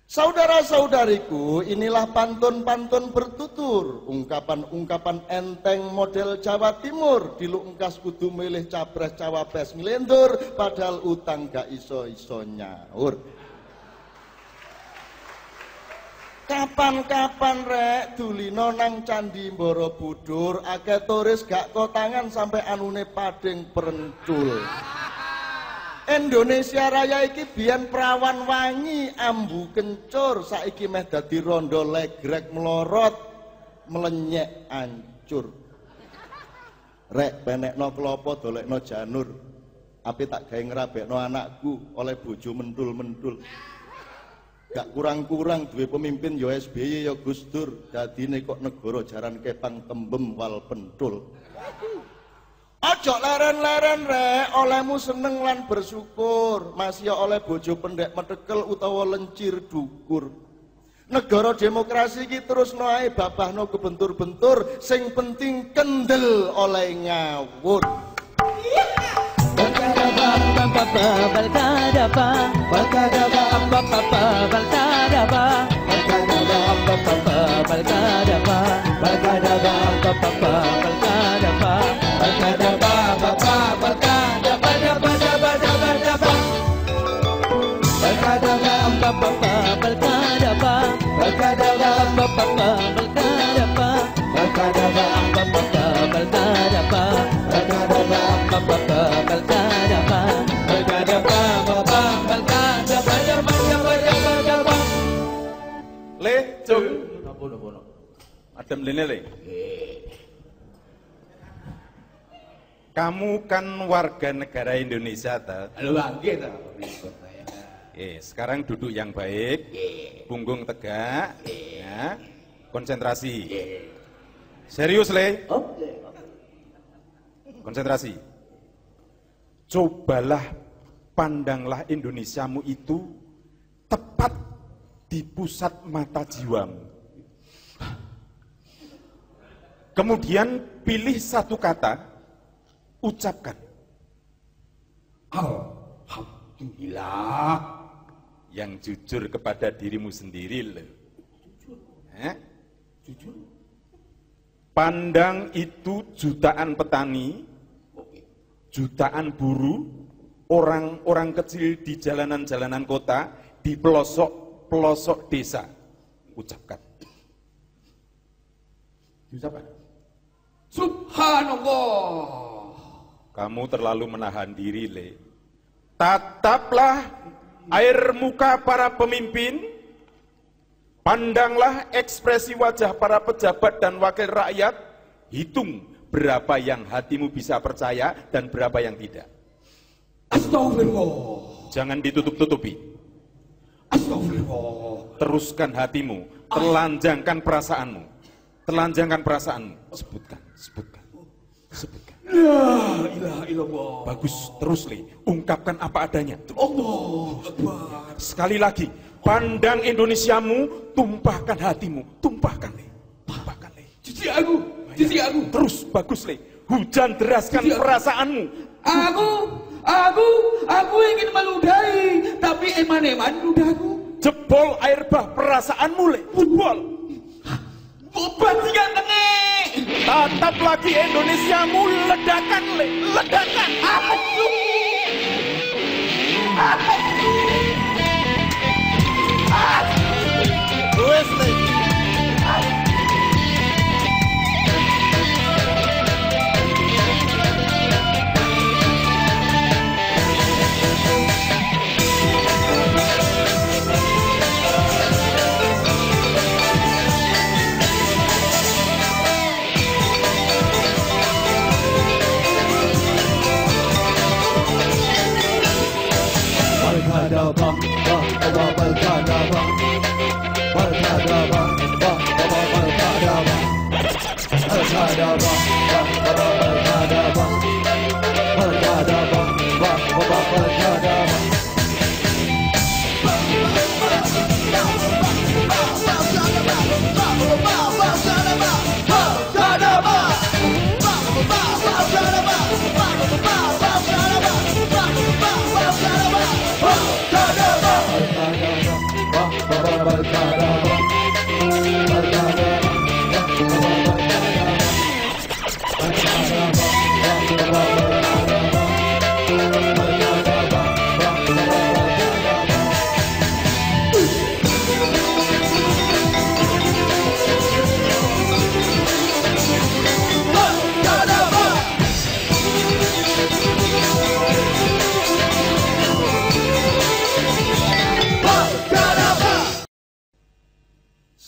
Saudara-saudariku, inilah pantun-pantun bertutur, ungkapan-ungkapan enteng model Jawa Timur, dilungkas kudu milih capres cawapres ngelendur, padahal utang gak iso-iso nyaur. Kapan-kapan rek dulino nang Candi Borobudur, akeh turis gak kotangan sampai anune pading perencul. Indonesia Raya iki biyen prawan wangi ambu kencur, saiki meh dadi rondo legrek melorot melenyek ancur. Rek benekno klopo dolekno janur, ape tak gawe ngrabekno anakku oleh bojo mentul-mentul. Gak kurang-kurang duwe pemimpin ya SBY ya Gus Dur, dadine kok negara jaran kepang tembem wal pentul. Ojo leren-leren rek, olehmu seneng lan bersyukur, masih oleh bojo pendek metekel utawa lencir dukur. Negara demokrasi iki terus noai babahno kebentur-bentur, sing penting kendel oleh ngawur. Adem lene le. Kamu kan warga negara Indonesia ta? Halo nggih ta. Sekarang duduk yang baik, punggung tegak, ya, konsentrasi. Serius le? Konsentrasi. Cobalah pandanglah Indonesiamu itu tepat di pusat mata jiwamu. Kemudian pilih satu kata, ucapkan. Alhamdulillah. Yang jujur kepada dirimu sendiri loh. Jujur. Pandang itu jutaan petani, jutaan buruh, orang-orang kecil di jalanan-jalanan kota, di pelosok-pelosok desa. Ucapkan. Ucapkan. Subhanallah. Kamu terlalu menahan diri, le. Tataplah air muka para pemimpin, pandanglah ekspresi wajah para pejabat dan wakil rakyat, hitung berapa yang hatimu bisa percaya dan berapa yang tidak. Astagfirullah. Jangan ditutup-tutupi. Astagfirullah. Teruskan hatimu, telanjangkan perasaanmu. Telanjangkan perasaanmu. Sebutkan. La ilaha illallah. Bagus, terus le, ungkapkan apa adanya. Allah Akbar. Sekali lagi, pandang Indonesiamu, tumpahkan hatimu, tumpahkan le. Cuci aku. Terus, bagus le, hujan deraskan perasaanmu. Aku ingin meludahi, tapi eman-eman ludahku. Jebol air bah perasaanmu le, jebol. Bajingan tenge. Tatap lagi Indonesiamu, ledakan le, ledakan. Wes le. Berkadapa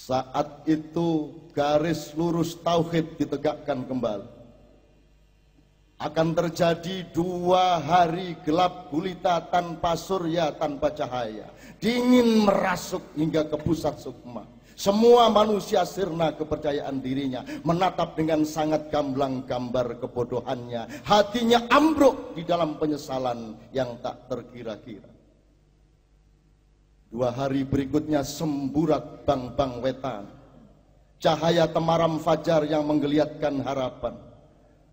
Saat itu garis lurus tauhid ditegakkan kembali. Akan terjadi 2 hari gelap gulita tanpa surya, tanpa cahaya. Dingin merasuk hingga ke pusat sukma. Semua manusia sirna kepercayaan dirinya, menatap dengan sangat gamblang gambar kebodohannya. Hatinya ambruk di dalam penyesalan yang tak terkira-kira. 2 hari berikutnya semburat bang-bang wetan, cahaya temaram fajar yang menggeliatkan harapan.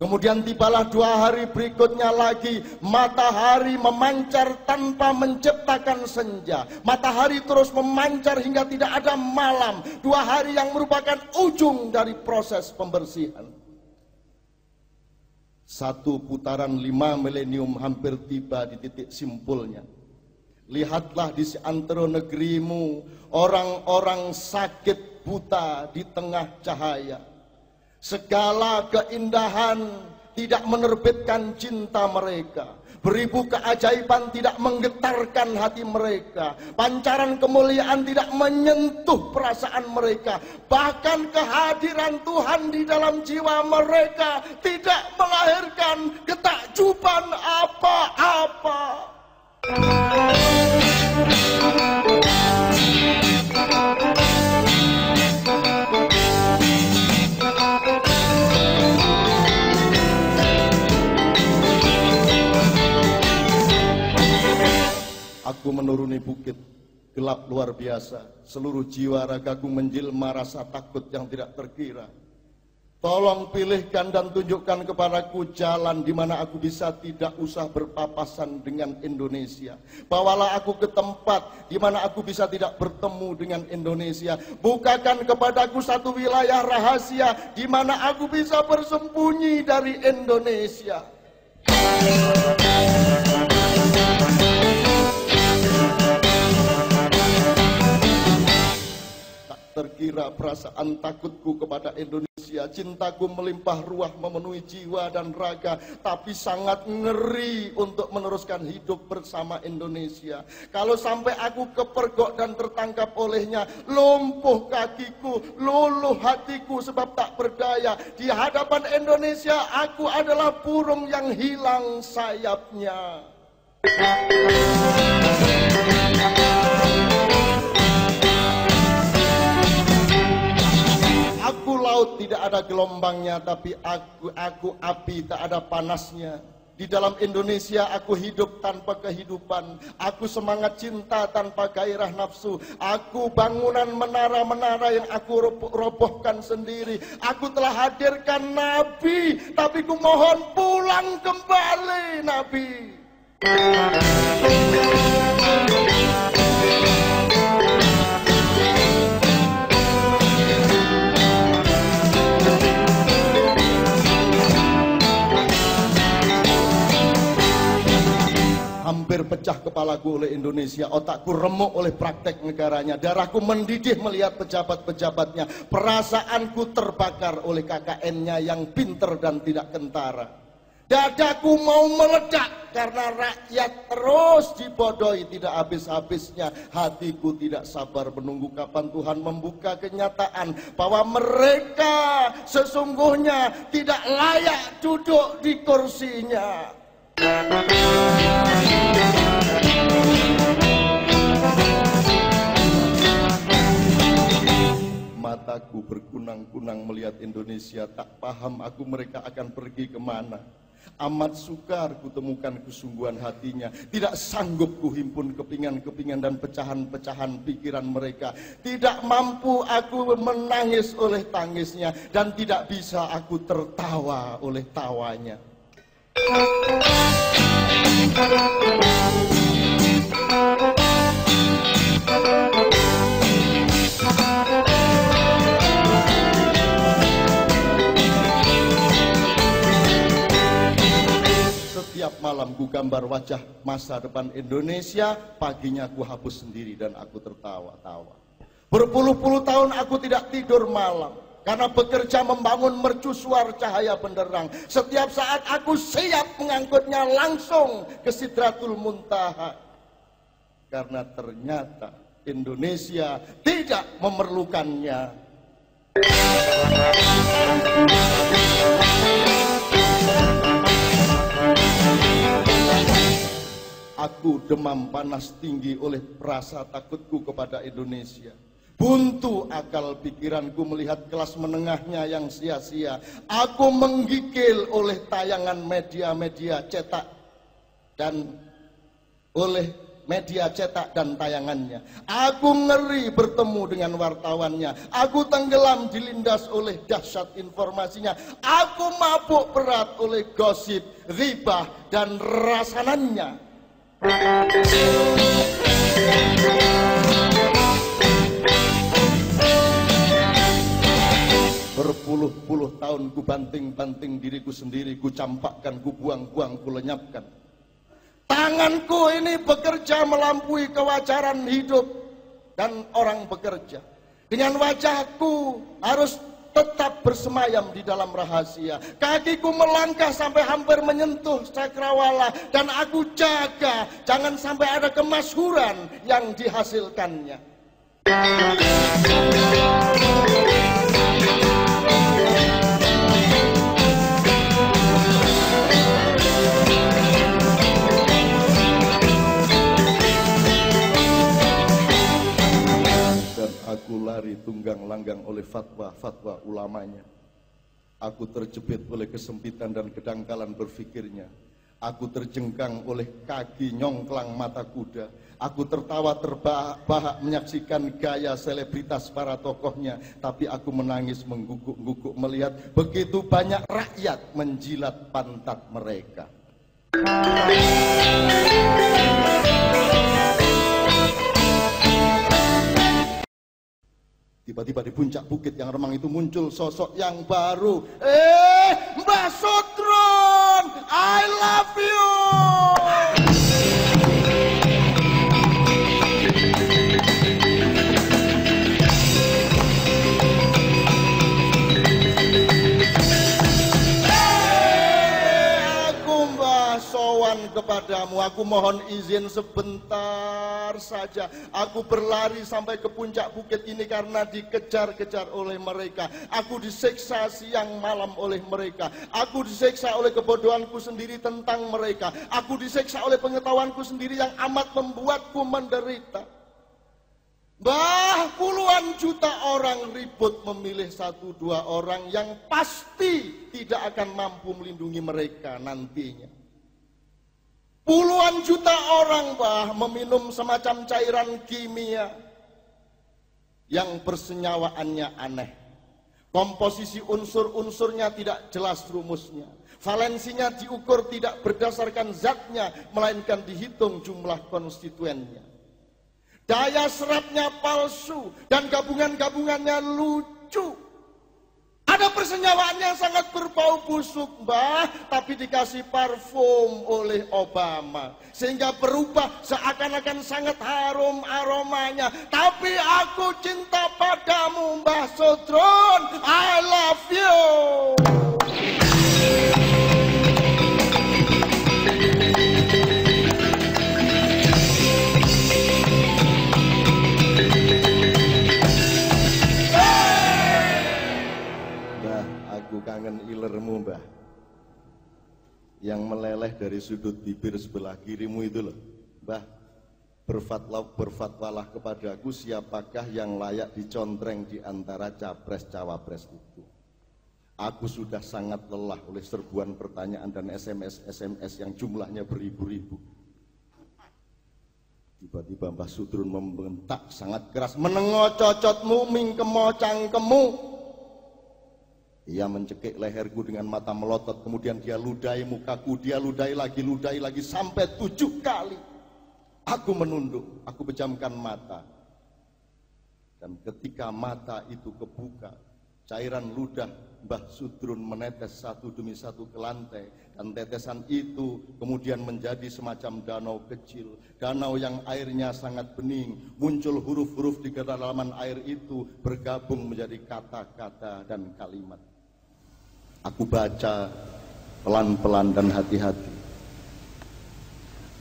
Kemudian tibalah 2 hari berikutnya lagi, matahari memancar tanpa menciptakan senja. Matahari terus memancar hingga tidak ada malam. 2 hari yang merupakan ujung dari proses pembersihan. 1 putaran 5 milenium hampir tiba di titik simpulnya. Lihatlah di seantero negerimu orang-orang sakit buta di tengah cahaya. Segala keindahan tidak menerbitkan cinta mereka. Beribu keajaiban tidak menggetarkan hati mereka. Pancaran kemuliaan tidak menyentuh perasaan mereka. Bahkan kehadiran Tuhan di dalam jiwa mereka tidak melahirkan ketakjuban apa-apa. Aku menuruni bukit, gelap luar biasa. Seluruh jiwa ragaku menjelma rasa takut yang tidak terkira. Tolong pilihkan dan tunjukkan kepadaku jalan di mana aku bisa tidak usah berpapasan dengan Indonesia. Bawalah aku ke tempat di mana aku bisa tidak bertemu dengan Indonesia. Bukakan kepadaku satu wilayah rahasia di mana aku bisa bersembunyi dari Indonesia. Tak terkira perasaan takutku kepada Indonesia, cintaku melimpah ruah memenuhi jiwa dan raga, tapi sangat ngeri untuk meneruskan hidup bersama Indonesia. Kalau sampai aku kepergok dan tertangkap olehnya, lumpuh kakiku, luluh hatiku sebab tak berdaya. Di hadapan Indonesia aku adalah burung yang hilang sayapnya. Aku laut tidak ada gelombangnya, tapi aku api tak ada panasnya. Di dalam Indonesia aku hidup tanpa kehidupan. Aku semangat cinta tanpa gairah nafsu. Aku bangunan menara-menara yang aku robohkan sendiri. Aku telah hadirkan Nabi, tapi ku mohon pulang kembali Nabi. Hampir pecah kepalaku oleh Indonesia, otakku remuk oleh praktek negaranya, darahku mendidih melihat pejabat-pejabatnya, perasaanku terbakar oleh KKN-nya yang pinter dan tidak kentara. Dadaku mau meledak karena rakyat terus dibodohi tidak habis-habisnya. Hatiku tidak sabar menunggu kapan Tuhan membuka kenyataan bahwa mereka sesungguhnya tidak layak duduk di kursinya. Mataku berkunang-kunang melihat Indonesia, tak paham aku mereka akan pergi kemana. Amat sukar kutemukan kesungguhan hatinya. Tidak sanggup kuhimpun kepingan-kepingan dan pecahan-pecahan pikiran mereka. Tidak mampu aku menangis oleh tangisnya, dan tidak bisa aku tertawa oleh tawanya. malam ku gambar wajah masa depan Indonesia, paginya ku hapus sendiri dan aku tertawa-tawa. Berpuluh-puluh tahun aku tidak tidur malam karena bekerja membangun mercusuar cahaya benderang. Setiap saat aku siap mengangkutnya langsung ke Sidratul Muntaha. Karena ternyata Indonesia tidak memerlukannya. Aku demam panas tinggi oleh rasa takutku kepada Indonesia. Buntu akal pikiranku melihat kelas menengahnya yang sia-sia. Aku menggigil oleh tayangan media-media cetak dan oleh media cetak dan tayangannya. Aku ngeri bertemu dengan wartawannya. Aku tenggelam dilindas oleh dahsyat informasinya. Aku mabuk berat oleh gosip, ghibah dan rasanannya. Berpuluh-puluh tahun ku banting-banting diriku sendiri, ku campakkan, ku buang-buang, ku lenyapkan. Tanganku ini bekerja melampaui kewajaran hidup dan orang bekerja. Dengan wajahku harus tetap bersemayam di dalam rahasia. Kakiku melangkah sampai hampir menyentuh cakrawala dan aku jaga jangan sampai ada kemasyhuran yang dihasilkannya. Aku lari tunggang langgang oleh fatwa-fatwa ulamanya. Aku terjepit oleh kesempitan dan kedangkalan berfikirnya. Aku terjengkang oleh kaki nyongklang mata kuda. Aku tertawa terbahak menyaksikan gaya selebritas para tokohnya. Tapi aku menangis mengguguk-guguk melihat begitu banyak rakyat menjilat pantat mereka. Tiba-tiba di puncak bukit yang remang itu muncul sosok yang baru. Mbah Sutron, I love you. Aku Mbah sowan kepadamu, aku mohon izin sebentar saja. Aku berlari sampai ke puncak bukit ini karena dikejar-kejar oleh mereka. Aku disiksa siang malam oleh mereka. Aku disiksa oleh kebodohanku sendiri tentang mereka. Aku disiksa oleh pengetahuanku sendiri yang amat membuatku menderita. Puluhan juta orang ribut memilih 1-2 orang yang pasti tidak akan mampu melindungi mereka nantinya. Puluhan juta orang meminum semacam cairan kimia yang bersenyawaannya aneh. Komposisi unsur-unsurnya tidak jelas rumusnya. Valensinya diukur tidak berdasarkan zatnya, melainkan dihitung jumlah konstituennya. Daya serapnya palsu dan gabungan-gabungannya lucu. Ada persenyawaan yang sangat berbau busuk, tapi dikasih parfum oleh Obama. Sehingga berubah seakan-akan sangat harum aromanya. Tapi aku cinta padamu, Mbah Sutron. I love you. Aku kangen ilermu, Mbah. Yang meleleh dari sudut bibir sebelah kirimu itu loh. Mbah, berfatwalah kepadaku siapakah yang layak dicontreng di antara capres-cawapres itu. Aku sudah sangat lelah oleh serbuan pertanyaan dan SMS yang jumlahnya beribu-ribu. Tiba-tiba Mbah Sutron membentak sangat keras, menengo cocotmu mingkemo cangkemu. Ia mencekik leherku dengan mata melotot, kemudian dia ludahi mukaku, dia ludahi lagi sampai 7 kali. Aku menunduk, aku pejamkan mata. Dan ketika mata itu kebuka, Cairan ludah Mbah Sudrun menetes satu demi satu ke lantai, dan tetesan itu kemudian menjadi semacam danau kecil, danau yang airnya sangat bening. Muncul huruf-huruf di kedalaman air itu, bergabung menjadi kata-kata dan kalimat. Aku baca pelan-pelan dan hati-hati.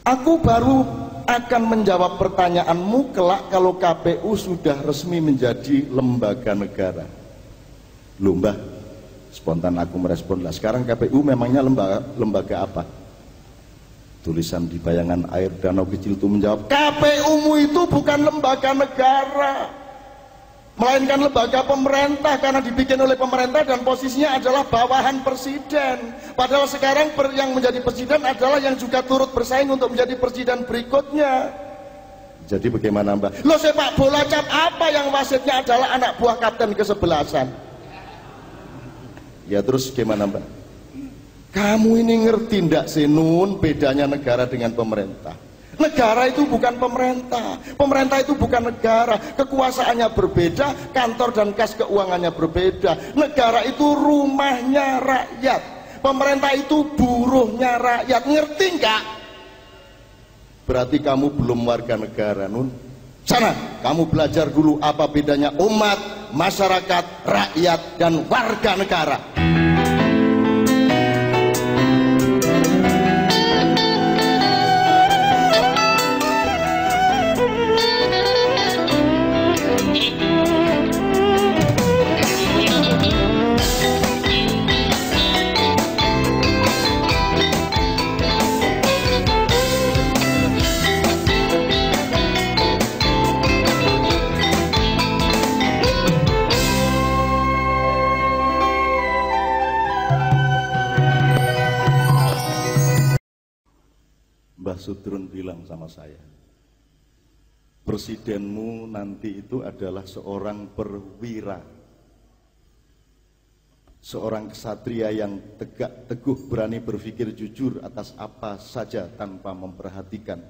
Aku baru akan menjawab pertanyaanmu kelak kalau KPU sudah resmi menjadi lembaga negara. Loh Mbah, spontan aku merespon, lah sekarang KPU memangnya lembaga apa? Tulisan di bayangan air danau kecil itu menjawab, KPU-mu itu bukan lembaga negara, melainkan lembaga pemerintah, karena dibikin oleh pemerintah dan posisinya adalah bawahan presiden. Padahal sekarang yang menjadi presiden adalah yang juga turut bersaing untuk menjadi presiden berikutnya. Jadi bagaimana Mbah? Loh, sepak bola cap apa yang wasitnya adalah anak buah kapten kesebelasan? Ya terus gimana Mbak? Kamu ini ngerti ndak sih Nun bedanya negara dengan pemerintah? Negara itu bukan pemerintah, pemerintah itu bukan negara, kekuasaannya berbeda, kantor dan kas keuangannya berbeda. Negara itu rumahnya rakyat, pemerintah itu buruhnya rakyat, ngerti nggak? Berarti kamu belum warga negara Nun. Sana, kamu belajar dulu apa bedanya umat, masyarakat, rakyat, dan warga negara. Mbah Sudrun bilang sama saya, presidenmu nanti itu adalah seorang perwira, seorang kesatria yang tegak teguh, berani berpikir jujur atas apa saja tanpa memperhatikan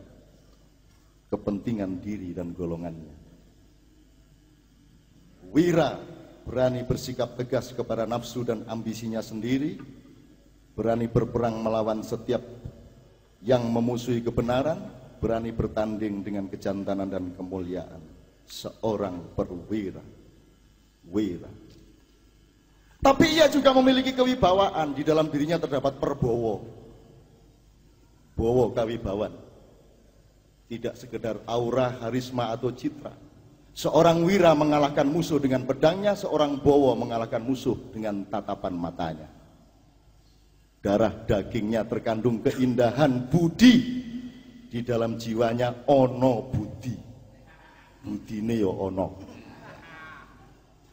kepentingan diri dan golongannya. Wira berani bersikap tegas kepada nafsu dan ambisinya sendiri, berani berperang melawan setiap yang memusuhi kebenaran, berani bertanding dengan kejantanan dan kemuliaan. Seorang perwira, wira. Tapi ia juga memiliki kewibawaan. Di dalam dirinya terdapat perbowo, bowo kawibawan. Tidak sekedar aura, harisma atau citra. Seorang wira mengalahkan musuh dengan pedangnya, seorang bowo mengalahkan musuh dengan tatapan matanya. Darah dagingnya terkandung keindahan budi. Di dalam jiwanya ono budi. Budine yo ono.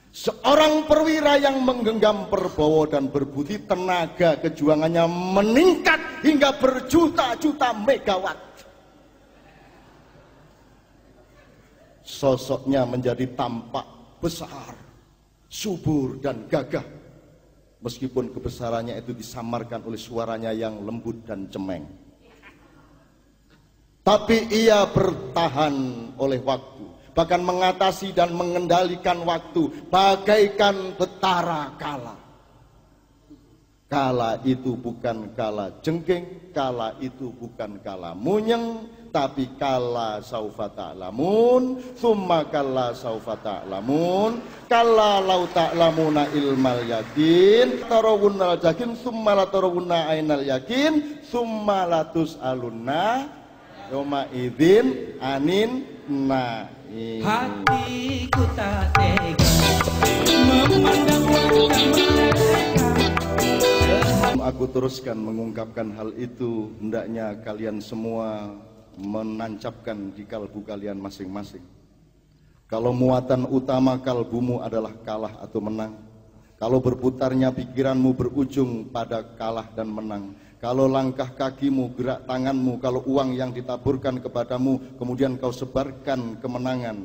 Seorang perwira yang menggenggam perbowo dan berbudi, tenaga kejuangannya meningkat hingga berjuta-juta megawatt. Sosoknya menjadi tampak besar, subur dan gagah. Meskipun kebesarannya itu disamarkan oleh suaranya yang lembut dan cemeng. Tapi ia bertahan oleh waktu, bahkan mengatasi dan mengendalikan waktu bagaikan betara kala. Kala itu bukan kala jengking, kala itu bukan kala munyeng, tapi kala saufa ta'lamun, summa kala saufa ta'lamun, kala lau ta'lamuna ilmal yakin, tarawunnal yakin, summa la tarawunna ainal yakin, summa latus alunna yoma idzin anin naim. Hatiku tak tega memandang wajah mereka. Aku teruskan mengungkapkan hal itu, hendaknya kalian semua menancapkan di kalbu kalian masing-masing. Kalau muatan utama kalbumu adalah kalah atau menang, kalau berputarnya pikiranmu berujung pada kalah dan menang, kalau langkah kakimu, gerak tanganmu, kalau uang yang ditaburkan kepadamu kemudian kau sebarkan kemenangan,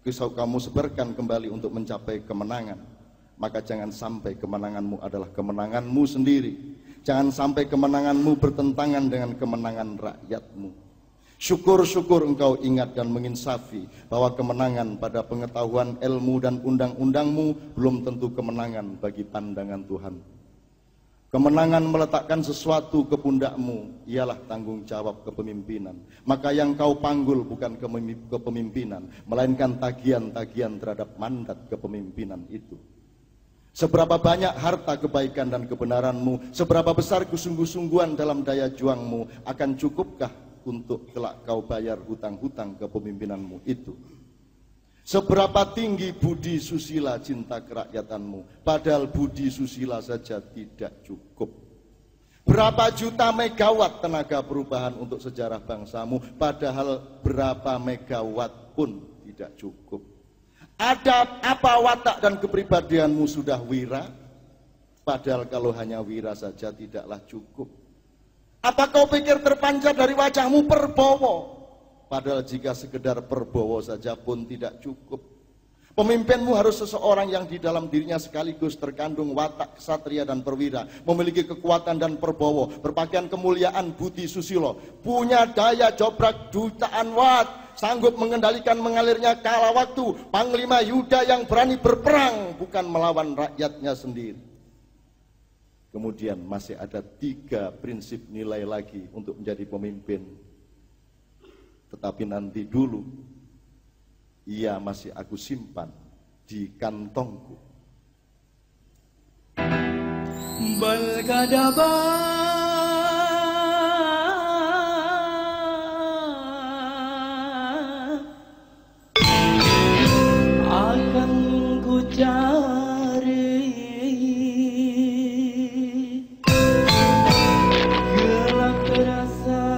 kamu sebarkan kembali untuk mencapai kemenangan, maka jangan sampai kemenanganmu adalah kemenanganmu sendiri. Jangan sampai kemenanganmu bertentangan dengan kemenangan rakyatmu. Syukur-syukur engkau ingat dan menginsafi bahwa kemenangan pada pengetahuan ilmu dan undang-undangmu belum tentu kemenangan bagi pandangan Tuhan. Kemenangan meletakkan sesuatu ke pundakmu ialah tanggung jawab kepemimpinan. Maka yang kau panggul bukan kepemimpinan, melainkan tagihan-tagihan terhadap mandat kepemimpinan itu. Seberapa banyak harta kebaikan dan kebenaranmu, seberapa besar kesungguh-sungguhan dalam daya juangmu, akan cukupkah untuk kelak kau bayar hutang-hutang kepemimpinanmu itu? Seberapa tinggi budi susila cinta kerakyatanmu, padahal budi susila saja tidak cukup. Berapa juta megawatt tenaga perubahan untuk sejarah bangsamu, padahal berapa megawatt pun tidak cukup. Ada apa watak dan kepribadianmu sudah wira, padahal kalau hanya wira saja tidaklah cukup. Apa kau pikir terpancar dari wajahmu perbowo, padahal jika sekedar perbowo saja pun tidak cukup. Pemimpinmu harus seseorang yang di dalam dirinya sekaligus terkandung watak ksatria dan perwira, memiliki kekuatan dan perbowo, berpakaian kemuliaan budi susilo, punya daya jobrak jutaan watt, sanggup mengendalikan mengalirnya kala waktu, panglima Yuda yang berani berperang bukan melawan rakyatnya sendiri. Kemudian masih ada 3 prinsip nilai lagi untuk menjadi pemimpin. Tetapi nanti dulu, ia masih aku simpan di kantongku. Akan ku cari gelak terasa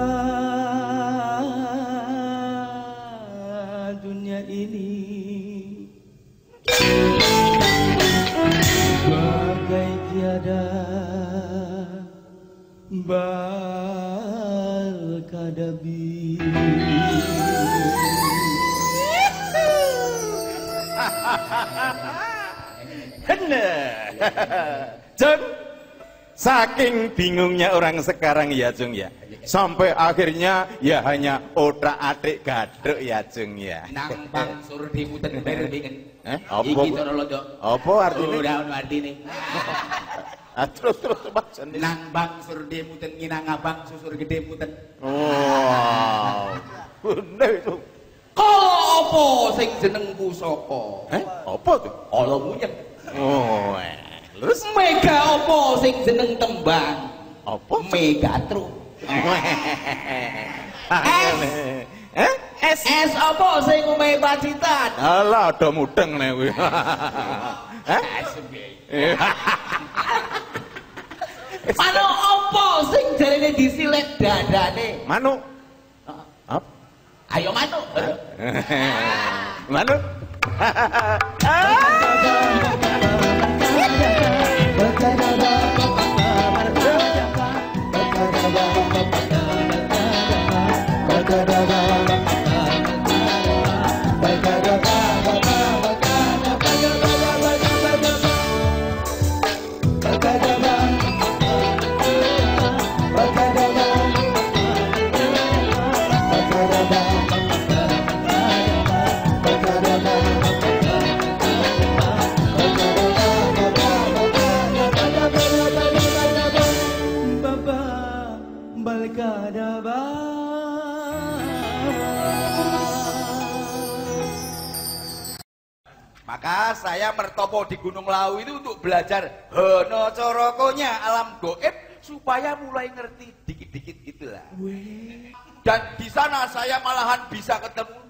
dunia ini, bagai tiada balkadabi. Jung, saking bingungnya orang sekarang ya Jung ya, sampai akhirnya ya hanya otak atik gaduk ya Jung ya. Nang bang suruh dimuter berdingen. Apa? Iki cara londo. Apa artinya? Udah ono artine. Terus macam ini. Nang bang suruh dimuter nginang abang susur gede muter. Oh, bener itu. Kala apa sing jeneng pusaka? Apa tuh? Ala muyeng. Oh, terus Mega apa sing jeneng tembang? apa? Megatron. Es apa sing ume pacitan? alah ada mudeng nek kuwi. Manuk apa sing jarene disilet dadane? Manuk. Apa? Ayo manuk. Manuk. Maka saya mertopo di Gunung Lawu itu untuk belajar Hono Corokonya alam goib supaya mulai ngerti dikit-dikit gitulah. Dan di sana saya malahan bisa ketemu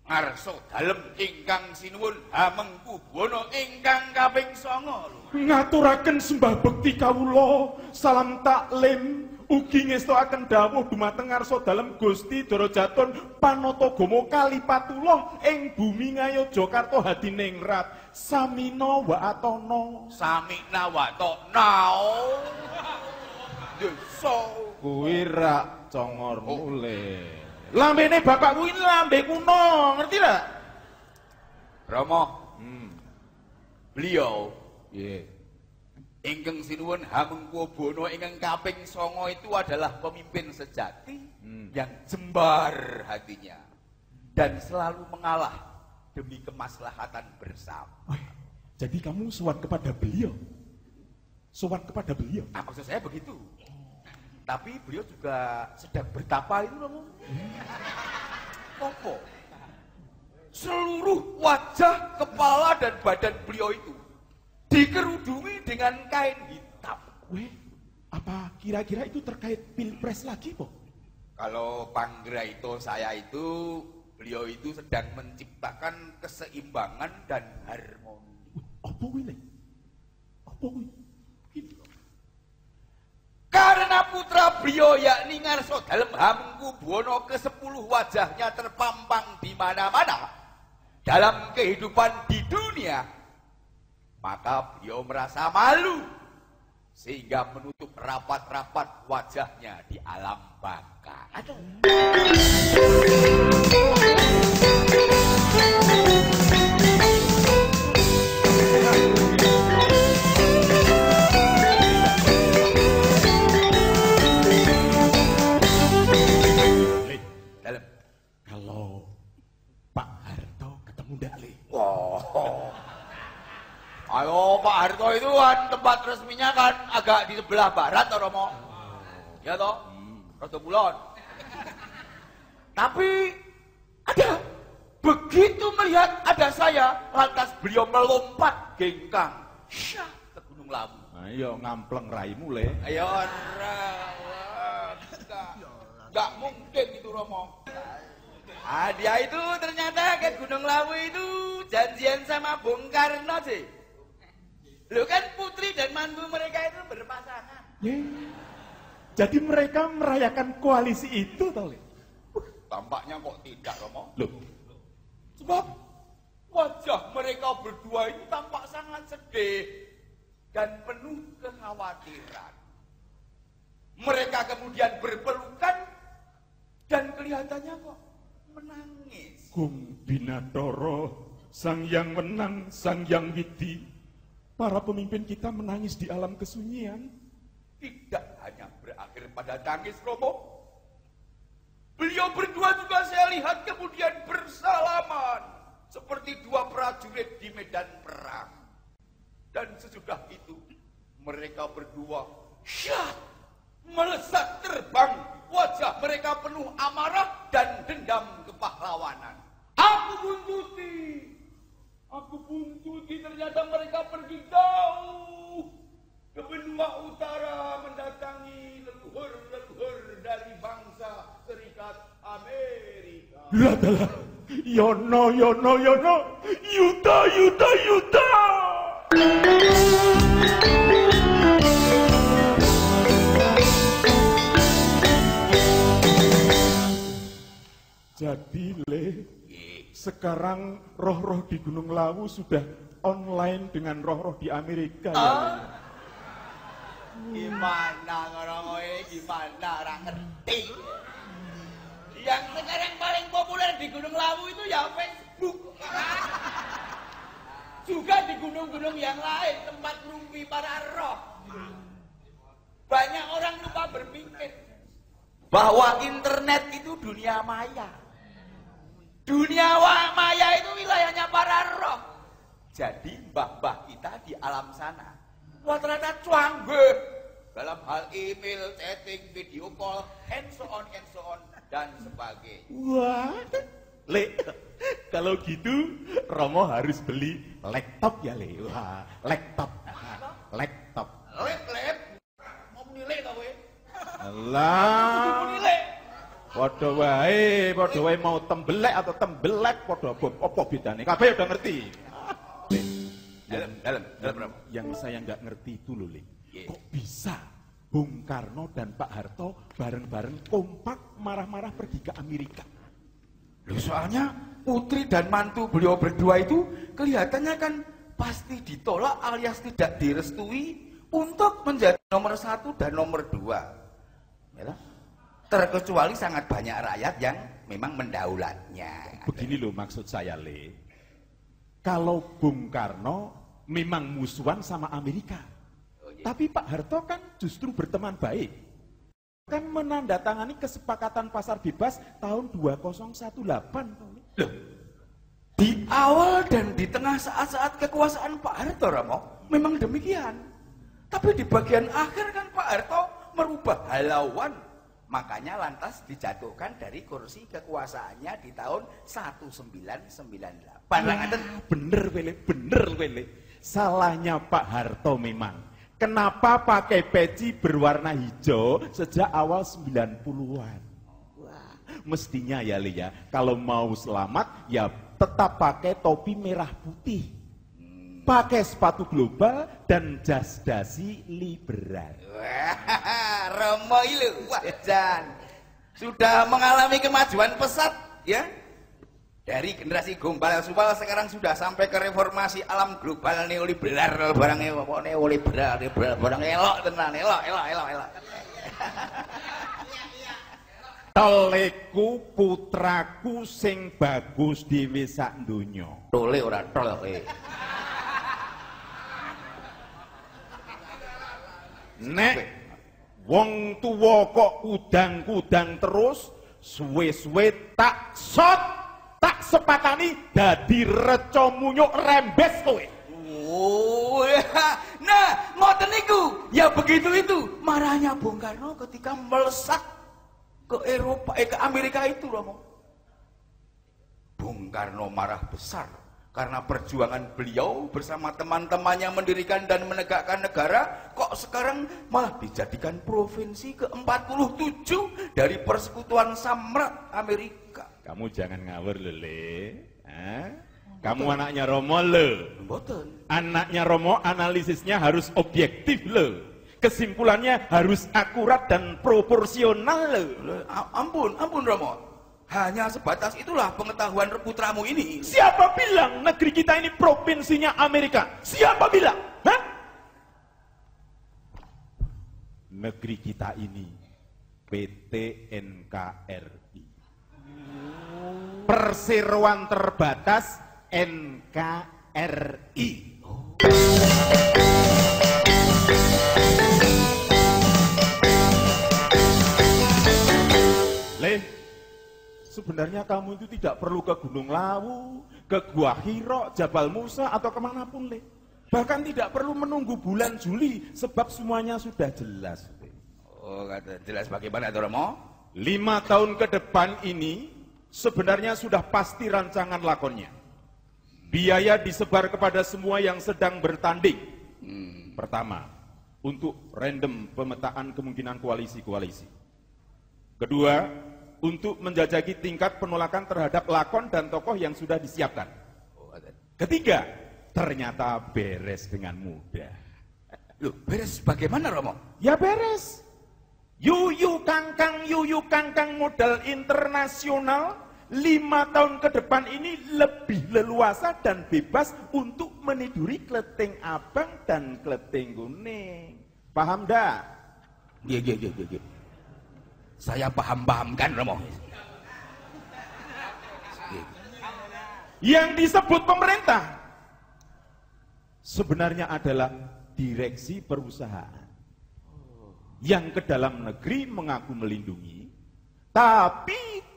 ngarso dalem ingkang sinuwun hamengku wono ingkang kaping 9. Ngaturaken sembah bekti kawula, salam taklim. Ugi ngestoaken dawuh dumateng ngarsa dalem Gusti Darajaton Panatagama Kalipatulong ing bumi Ngayogyakarta hadiningrat samina wa atana. Samina wa ta'na. Desa Kuwi rak congor mule. Lambene bapak kuwi lambe kuno, ngerti ra? Romo, beliau Ingkang sinuwun Hamengkubuwana ingkang kaping 9 itu adalah pemimpin sejati yang jembar hatinya dan selalu mengalah demi kemaslahatan bersama. Jadi kamu sowan kepada beliau? Sowan kepada beliau? Nah, maksud saya begitu. Tapi beliau juga sedang bertapa itu loh. Apa? Seluruh wajah, kepala dan badan beliau itu dikerudungi dengan kain hitam. Apa kira-kira itu terkait pilpres lagi, Po? Kalau Panggra itu saya itu, beliau itu sedang menciptakan keseimbangan dan harmoni. Apa kuwi? Apa kuwi? Karena putra beliau yakni Ngarso Dalem Hamengkubuwana ke-10 wajahnya terpampang di mana-mana dalam kehidupan di dunia, maka beliau merasa malu sehingga menutup rapat-rapat wajahnya di alam baka. Kalau Pak Harto ketemu ndak, Le? Ayo, Pak Harto itu kan tempat resminya kan agak di sebelah barat, Romo. Ya toh? Rodo Kulon. Tapi ada, begitu melihat ada saya, lantas beliau melompat gengkang ke Gunung Lawu. Ayo ngampleng raimu, Le. Ayo, enggak mungkin itu, Romo. Ah, dia itu ternyata ke Gunung Lawu itu janjian sama Bung Karno sih. Loh kan putri dan mantu mereka itu berpasangan. Jadi mereka merayakan koalisi itu, toh, Le? Tampaknya kok tidak, Romo. Loh, Sebab wajah mereka berdua itu tampak sangat sedih dan penuh kekhawatiran. Mereka kemudian berpelukan dan kelihatannya kok menangis. Gung Binatoro, sang yang menang, sang yang widi. Para pemimpin kita menangis di alam kesunyian. Tidak hanya berakhir pada tangis, Romo. Beliau berdua juga saya lihat kemudian bersalaman seperti dua prajurit di medan perang. Dan sesudah itu mereka berdua melesat terbang. Wajah mereka penuh amarah dan dendam kepahlawanan. Aku buntuti, ternyata mereka pergi jauh ke benua utara mendatangi leluhur-leluhur dari bangsa Serikat Amerika. Ladalah, Yono, Yuda. Jadi, Le, sekarang roh-roh di Gunung Lawu sudah online dengan roh-roh di Amerika. Ya, Gimana ngomong ini, gimana orang ngerti. Yang sekarang paling populer di Gunung Lawu itu ya Facebook. Juga di gunung-gunung yang lain, tempat rumpi para roh. Banyak orang lupa berpikir bahwa internet itu dunia maya. Dunia maya itu wilayahnya para roh. Jadi mbah-mbah kita di alam sana ternyata canggih dalam hal email, chatting, video call, and so on, dan sebagainya. wah, Le, kalau gitu Romo harus beli laptop ya, Le. Wah, laptop. Lep, mau menilai tau we? Alah. Menilai. Padha wae mau tembelek atau tembelek padha apa bedane? Kabeh udah ngerti. Dalam berapa? Yang saya nggak ngerti itu loh, Le. Yeah. Kok bisa Bung Karno dan Pak Harto bareng-bareng kompak marah-marah pergi ke Amerika? Loh, soalnya putri dan mantu beliau berdua itu kelihatannya kan pasti ditolak alias tidak direstui untuk menjadi nomor 1 dan nomor 2. Ya, terkecuali sangat banyak rakyat yang memang mendaulatnya. Begini loh maksud saya, Le. Kalau Bung Karno memang musuhan sama Amerika. Tapi Pak Harto kan justru berteman baik. Kan menandatangani kesepakatan pasar bebas tahun 2018. Loh, di awal dan di tengah saat-saat kekuasaan Pak Harto, Romo, memang demikian. Tapi di bagian akhir kan Pak Harto merubah halauan. Makanya lantas dijatuhkan dari kursi kekuasaannya di tahun 1998. Bener wele. Salahnya Pak Harto memang. Kenapa pakai peci berwarna hijau sejak awal 90-an? Wah, mestinya ya Li ya, kalau mau selamat ya tetap pakai topi merah putih. Pakai sepatu global dan jas dasi liberal. Wah, Romo ilu, wajan. Sudah mengalami kemajuan pesat ya. Dari generasi gombal subal sekarang sudah sampai ke reformasi alam global neoliberal, barang neoliberal barang elok tenan, elok. Toleku putraku sing bagus dhewe sak donya. Tole ora tole. Nek wong tuwa kok kudang-kudang terus, suwe-suwe tak sepakani dadi reca munyuk rembes kowe. Oh, nah, ngoten niku. Ya begitu itu marahnya Bung Karno ketika melesat ke Eropa, ke Amerika itu, Romo. Bung Karno marah besar karena perjuangan beliau bersama teman-temannya mendirikan dan menegakkan negara, kok sekarang malah dijadikan provinsi ke-47 dari persekutuan Samrat Amerika. Kamu jangan ngawur lele. Kamu anaknya Romo le. Mboten. Anaknya Romo analisisnya harus objektif le. Kesimpulannya harus akurat dan proporsional le. Ampun Romo. Hanya sebatas itulah pengetahuan putramu ini. Siapa bilang negeri kita ini provinsinya Amerika? Siapa bilang? Hah? Negeri kita ini PT NKRI. Perseroan terbatas NKRI. Sebenarnya kamu itu tidak perlu ke Gunung Lawu, ke Gua Hiro, Jabal Musa, atau kemanapun, Le. Bahkan tidak perlu menunggu bulan Juli, sebab semuanya sudah jelas, Le. Oh, jelas bagaimana, Romo? 5 tahun ke depan ini, sebenarnya sudah pasti rancangan lakonnya. Biaya disebar kepada semua yang sedang bertanding. Pertama, untuk random pemetaan kemungkinan koalisi-koalisi. Kedua, untuk menjajaki tingkat penolakan terhadap lakon dan tokoh yang sudah disiapkan. Ketiga, ternyata beres dengan mudah. Loh, beres bagaimana, Romo? Ya beres. Yuyu kangkang modal internasional 5 tahun ke depan ini lebih leluasa dan bebas untuk meniduri kleting abang dan kleting kuning. Paham dah? Iya. Saya paham-pahamkan, Romo. Yang disebut pemerintah sebenarnya adalah direksi perusahaan yang ke dalam negeri mengaku melindungi, tapi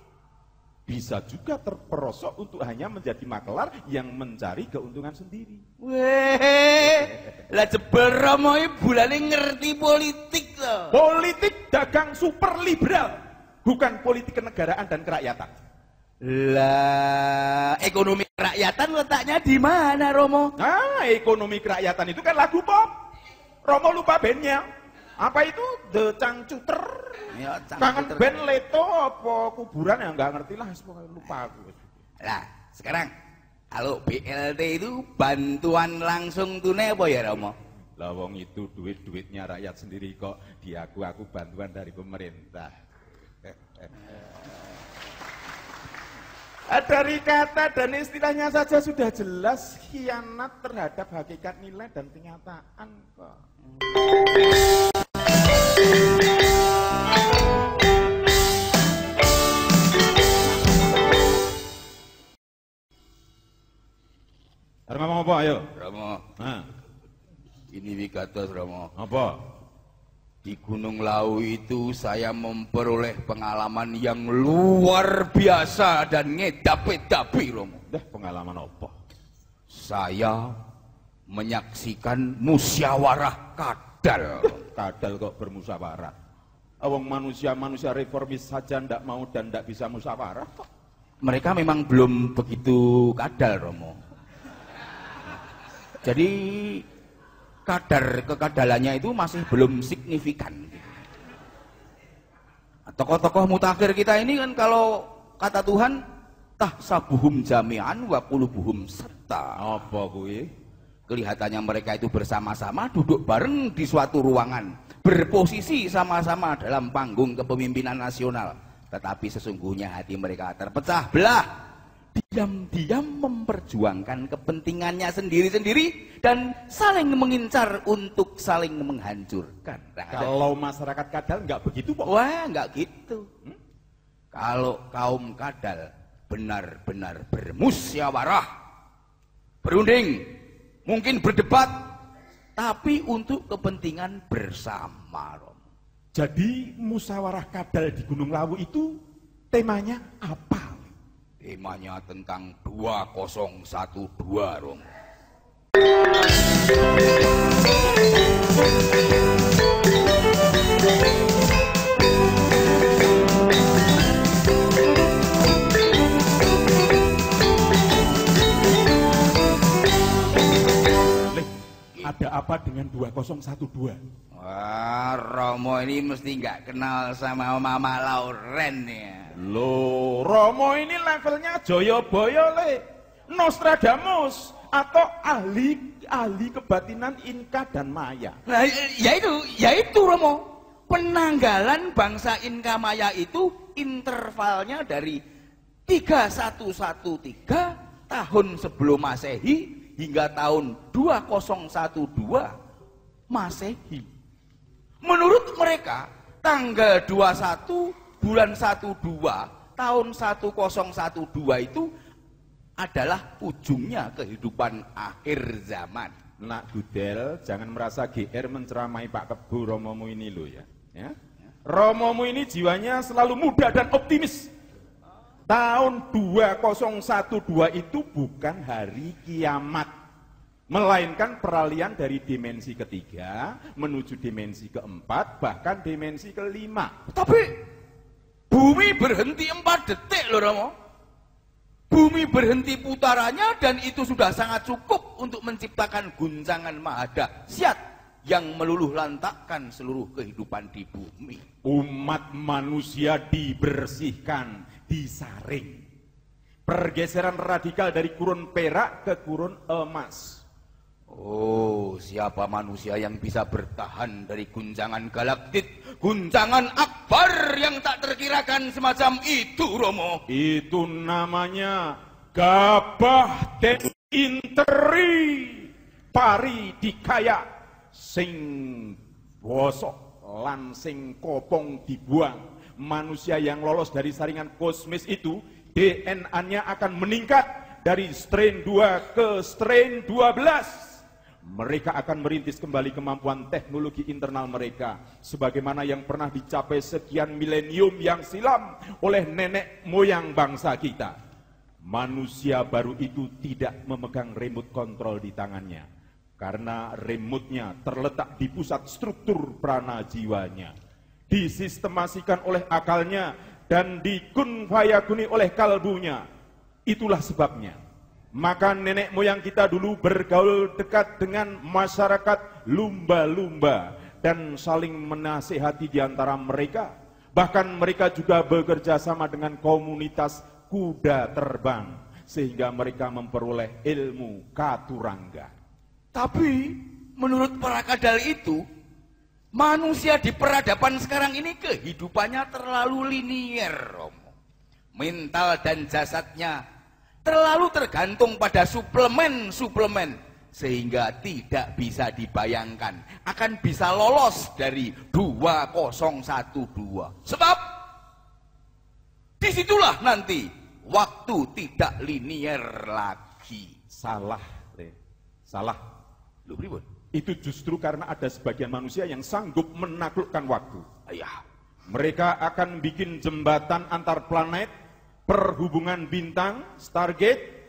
bisa juga terperosok untuk hanya menjadi makelar yang mencari keuntungan sendiri. Weh, lah jebel Romo bulane ngerti politik loh. Politik dagang super liberal, bukan politik kenegaraan dan kerakyatan. Lah, ekonomi kerakyatan letaknya di mana, Romo? Nah, ekonomi kerakyatan itu kan lagu pop. Romo lupa bandnya. Apa itu? The Cangcuter. Ya, Kangen band Leto apa kuburan ya nggak ngerti lah, lupa aku. Lah, sekarang kalau BLT itu bantuan langsung tunai apa ya, Romo? Lah wong itu duit-duitnya rakyat sendiri kok, diaku-aku bantuan dari pemerintah. Dari kata dan istilahnya saja sudah jelas khianat terhadap hakikat nilai dan kenyataan kok. Ngomong apa ayo? Romo. Nah. Ini Wigatos Romo. Apa? Di Gunung Lawu itu saya memperoleh pengalaman yang luar biasa dan ngedapi-dapi Romo. Pengalaman apa? Saya menyaksikan musyawarah kadal. Kadal kok bermusyawarah? Awang manusia-manusia reformis saja ndak mau dan ndak bisa musyawarah kok. Mereka memang belum begitu kadal Romo. Jadi kadar kekadalannya itu masih belum signifikan. Tokoh-tokoh mutakhir kita ini kan kalau kata Tuhan tahsabuhum jami'an wa qulubuhum shatta. Apa kuwi? Kelihatannya mereka itu bersama-sama duduk bareng di suatu ruangan, berposisi sama-sama dalam panggung kepemimpinan nasional, tetapi sesungguhnya hati mereka terpecah belah, diam-diam memperjuangkan kepentingannya sendiri-sendiri dan saling mengincar untuk saling menghancurkan. Nah, kalau masyarakat kadal nggak begitu Pak? Wah, nggak gitu. Kalau kaum kadal benar-benar bermusyawarah, berunding, mungkin berdebat, tapi untuk kepentingan bersama. Jadi musyawarah kadal di Gunung Lawu itu temanya apa? Temanya tentang 2012 Romo. Ada apa dengan 2012? Wah, Romo ini mesti nggak kenal sama Mama Lauren ya. Loh, Romo ini levelnya Joyoboyo le, Nostradamus atau ahli kebatinan Inka dan Maya. Nah, yaitu Romo. Penanggalan bangsa Inka Maya itu intervalnya dari 3113 tahun sebelum Masehi hingga tahun 2012 Masehi. Menurut mereka, tanggal 21 bulan 12 tahun 1012 itu adalah ujungnya kehidupan akhir zaman. Nak Gudel, jangan merasa GR menceramai Pak Kebu Romomu ini lo ya. Romomu ini jiwanya selalu muda dan optimis. Tahun 2012 itu bukan hari kiamat, melainkan peralihan dari dimensi ketiga menuju dimensi keempat, bahkan dimensi kelima. Tapi bumi berhenti 4 detik loh Romo. Bumi berhenti putarannya dan itu sudah sangat cukup untuk menciptakan guncangan mahadahsyat yang meluluh lantakkan seluruh kehidupan di bumi. Umat manusia dibersihkan, disaring. Pergeseran radikal dari kurun perak ke kurun emas. Oh, siapa manusia yang bisa bertahan dari guncangan galaktik, guncangan akbar yang tak terkirakan semacam itu, Romo? Itu namanya gabah den interi pari dikaya sing bosok lan sing kopong dibuang. Manusia yang lolos dari saringan kosmis itu DNA-nya akan meningkat dari strain 2 ke strain 12. Mereka akan merintis kembali kemampuan teknologi internal mereka sebagaimana yang pernah dicapai sekian milenium yang silam oleh nenek moyang bangsa kita. Manusia baru itu tidak memegang remote control di tangannya karena remote-nya terletak di pusat struktur prana jiwanya, disistemasikan oleh akalnya dan dikun fayakuni oleh kalbunya. Itulah sebabnya maka nenek moyang kita dulu bergaul dekat dengan masyarakat lumba-lumba dan saling menasihati di antara mereka. Bahkan mereka juga bekerja sama dengan komunitas kuda terbang sehingga mereka memperoleh ilmu katurangga. Tapi menurut para kadal itu, manusia di peradaban sekarang ini kehidupannya terlalu linier, Romo. Mental dan jasadnya terlalu tergantung pada suplemen-suplemen sehingga tidak bisa dibayangkan akan bisa lolos dari 2012. Sebab disitulah nanti waktu tidak linier lagi. Salah, Le. Salah. Lu pripun? Itu justru karena ada sebagian manusia yang sanggup menaklukkan waktu. Ayah. Mereka akan bikin jembatan antar planet, perhubungan bintang, Stargate.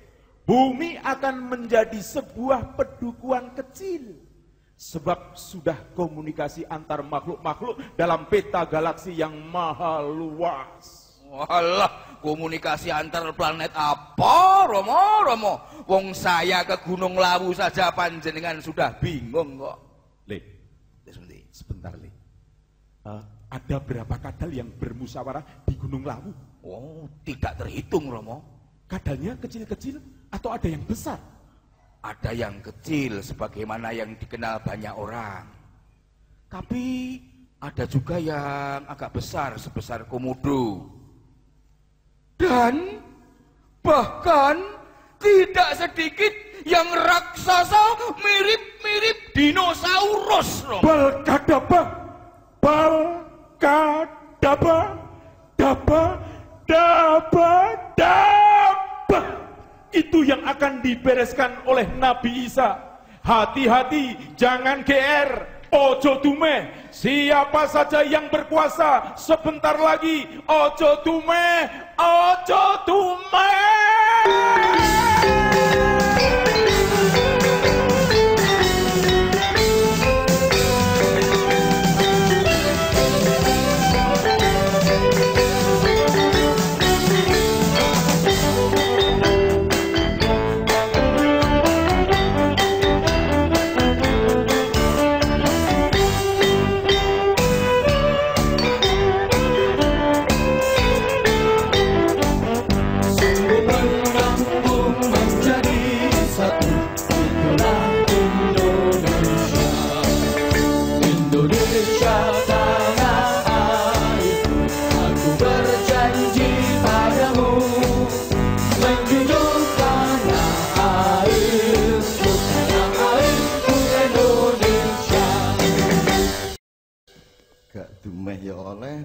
Bumi akan menjadi sebuah pedukuhan kecil. Sebab sudah komunikasi antar makhluk-makhluk dalam peta galaksi yang maha luas. Walah, komunikasi antar planet apa, Romo? Wong saya ke Gunung Lawu saja panjenengan sudah bingung kok. Le, sebentar Le. Ada berapa kadal yang bermusyawarah di Gunung Lawu? Oh, tidak terhitung, Romo. Kadalnya kecil-kecil atau ada yang besar? Ada yang kecil sebagaimana yang dikenal banyak orang. Tapi ada juga yang agak besar sebesar komodo. Dan bahkan tidak sedikit yang raksasa mirip-mirip dinosaurus. Balkadaba, daba. Itu yang akan dibereskan oleh Nabi Isa. Hati-hati, jangan GR, ojo dumeh. Siapa saja yang berkuasa sebentar lagi, ojo dumeh, ojo dumeh.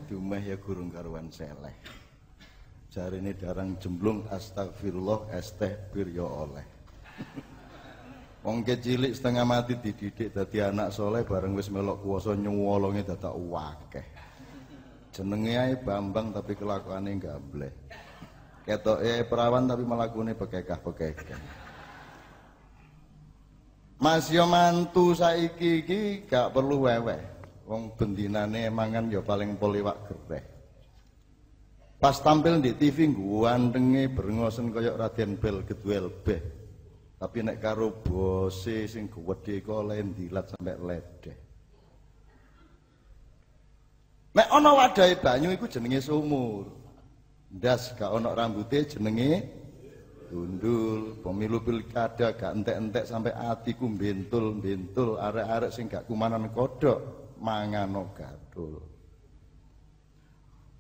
Dumeh ya gurung karuan seleh. Jarine darang jemblung astagfirullah estehbir ya oleh. Wong cilik setengah mati dididik dadi anak soleh bareng wis melok kuwasa nyuwolonge dadak akeh. Jenenge ae Bambang tapi kelakuane gambleh. Ketoke perawan tapi melakune bekekah-bekekah. Mas yo mantu saiki iki gak perlu weweh. Wong bendinane mangan ya paling pol iwak gereh. Pas tampil di TV gantenge brengosen kaya Raden Bel Gedwel beh. Tapi nek karo bose sing gedhe kok lendilat sampe ledeh. Nek ana wadahe banyu iku jenenge sumur. Ndas gak ana rambuté jenenge gundul. Pemilu pilkada gak entek-entek sampe atiku bentul-bentul arek-arek sing gak kumanan kodhok. Mangano gadul.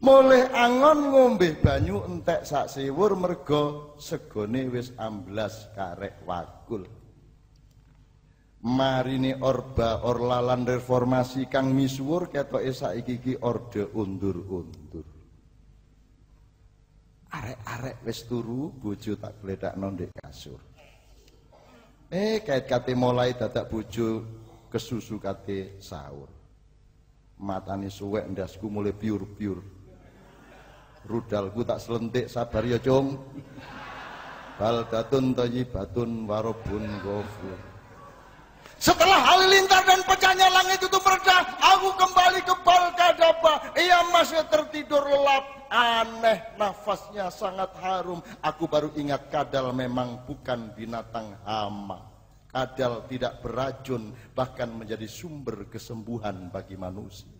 Mulih angon ngombe banyu entek sak siwur merga segone wis amblas karek wakul. Marine orba orlalan reformasi kang misuwur ketoke saiki iki orde undur-undur. Arek-arek wis turu, bojo tak gledakno ndek kasur. Kait-kate mulai dadak bojo kesusu kate sahur. Matane suwek ndasku mulai piur-piur. Rudalku tak selentik sabar ya cung. Baldatun thayyibatun warabun ghafur. Setelah halilintar dan pecahnya langit itu mereda, aku kembali ke Balkadaba. Ia masih tertidur lelap. Aneh, nafasnya sangat harum. Aku baru ingat kadal memang bukan binatang hama. Kadal tidak beracun, bahkan menjadi sumber kesembuhan bagi manusia.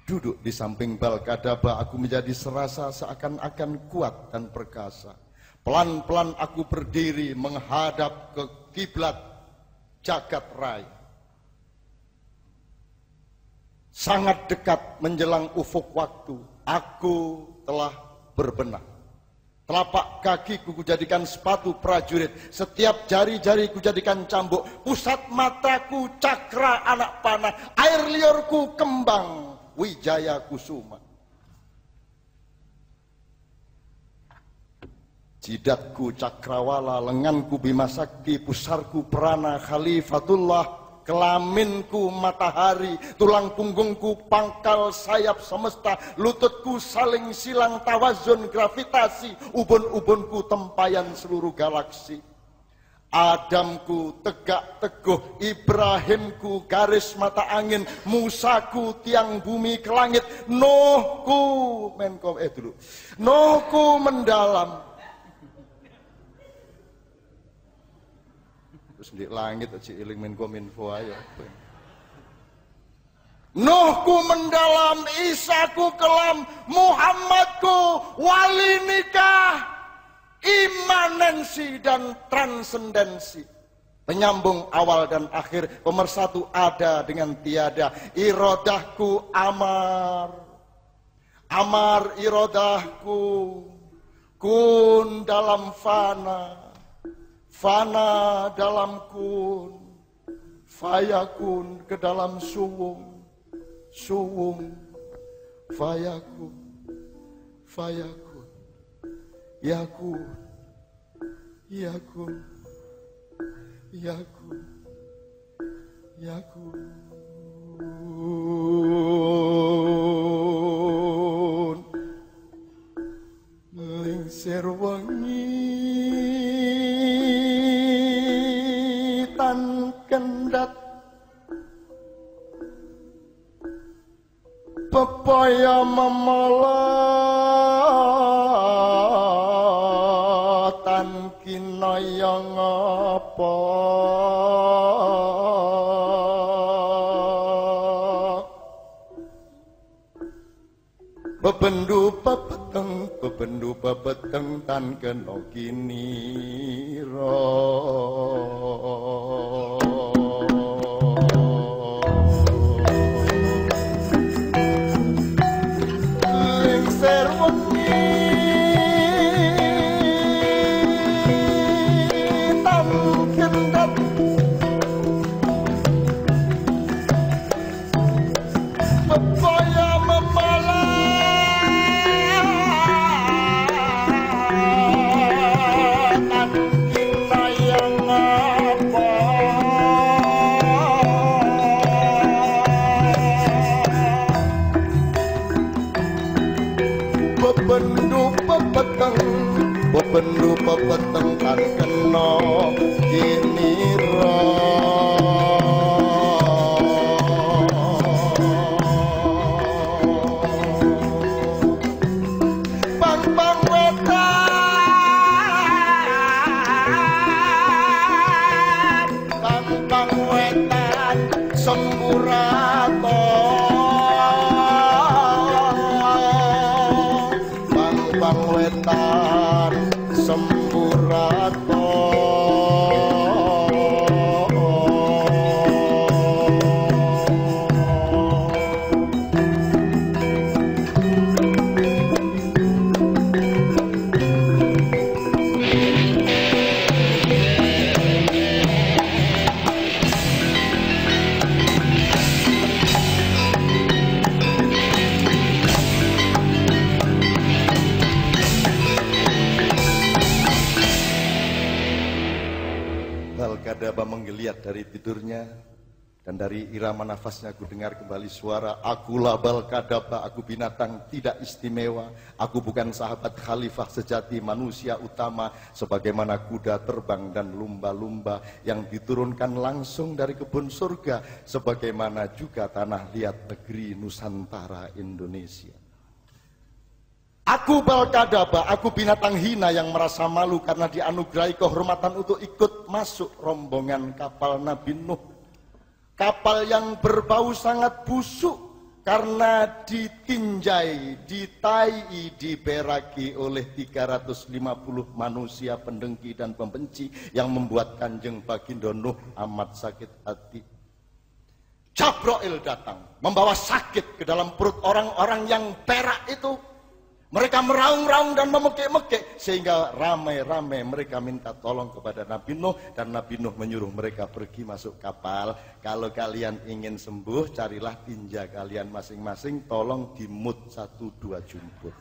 Duduk di samping Balkadaba, aku menjadi serasa seakan-akan kuat dan perkasa. Pelan-pelan aku berdiri menghadap ke kiblat jagat raya. Sangat dekat menjelang ufuk waktu, aku telah berbenah. Telapak kakiku kujadikan sepatu prajurit, setiap jari-jari kujadikan cambuk, pusat mataku cakra anak panah, air liurku kembang Wijaya Kusuma. Jidatku cakrawala, lenganku bima sakti, pusarku prana khalifatullah, kelaminku matahari, tulang punggungku pangkal sayap semesta, lututku saling silang tawazun gravitasi, ubun-ubunku tempayan seluruh galaksi. Adamku tegak teguh, Ibrahimku garis mata angin, Musaku tiang bumi ke langit, Nuhku Nuhku mendalam. Terus di langit aja iling Menkominfo aja. Nuhku mendalam, Isaku kelam, Muhammadku wali nikah, imanensi dan transendensi, penyambung awal dan akhir, pemersatu ada dengan tiada. Irodahku amar, amar irodahku, kun dalam fana, fana dalam kun, fayakun ke dalam suwung, suwung fayakun, fayakun yakun, yakun, yakun, yakun. Lingsir wengi tan kendat, pepaya memola tan kinaya ngapa. Bebendu pepeteng tan kena kinira. Lingsir wengi tan kendat, pepaya memala tan kinayang apa. Bebendu pepeteng tan kena kinira. Bang wetan semburato, bang wetan semburato. Balkadaba menggeliat dari tidurnya, dan dari irama nafasnya aku dengar kembali suara, akulah Balkadaba, aku binatang tidak istimewa, aku bukan sahabat khalifah sejati, manusia utama, sebagaimana kuda terbang dan lumba-lumba yang diturunkan langsung dari kebun surga, sebagaimana juga tanah liat negeri Nusantara Indonesia. Aku Balkadaba, aku binatang hina yang merasa malu karena dianugerahi kehormatan untuk ikut masuk rombongan kapal Nabi Nuh. Kapal yang berbau sangat busuk karena ditinjai, ditai, diberaki oleh 350 manusia pendengki dan pembenci yang membuat Kanjeng Baginda Nuh amat sakit hati. Jabrail datang membawa sakit ke dalam perut orang-orang yang perak itu. Mereka meraung-raung dan memekik-mekik sehingga ramai-ramai mereka minta tolong kepada Nabi Nuh, dan Nabi Nuh menyuruh mereka pergi masuk kapal. Kalau kalian ingin sembuh, carilah tinja kalian masing-masing, tolong dimut 1-2 jumput.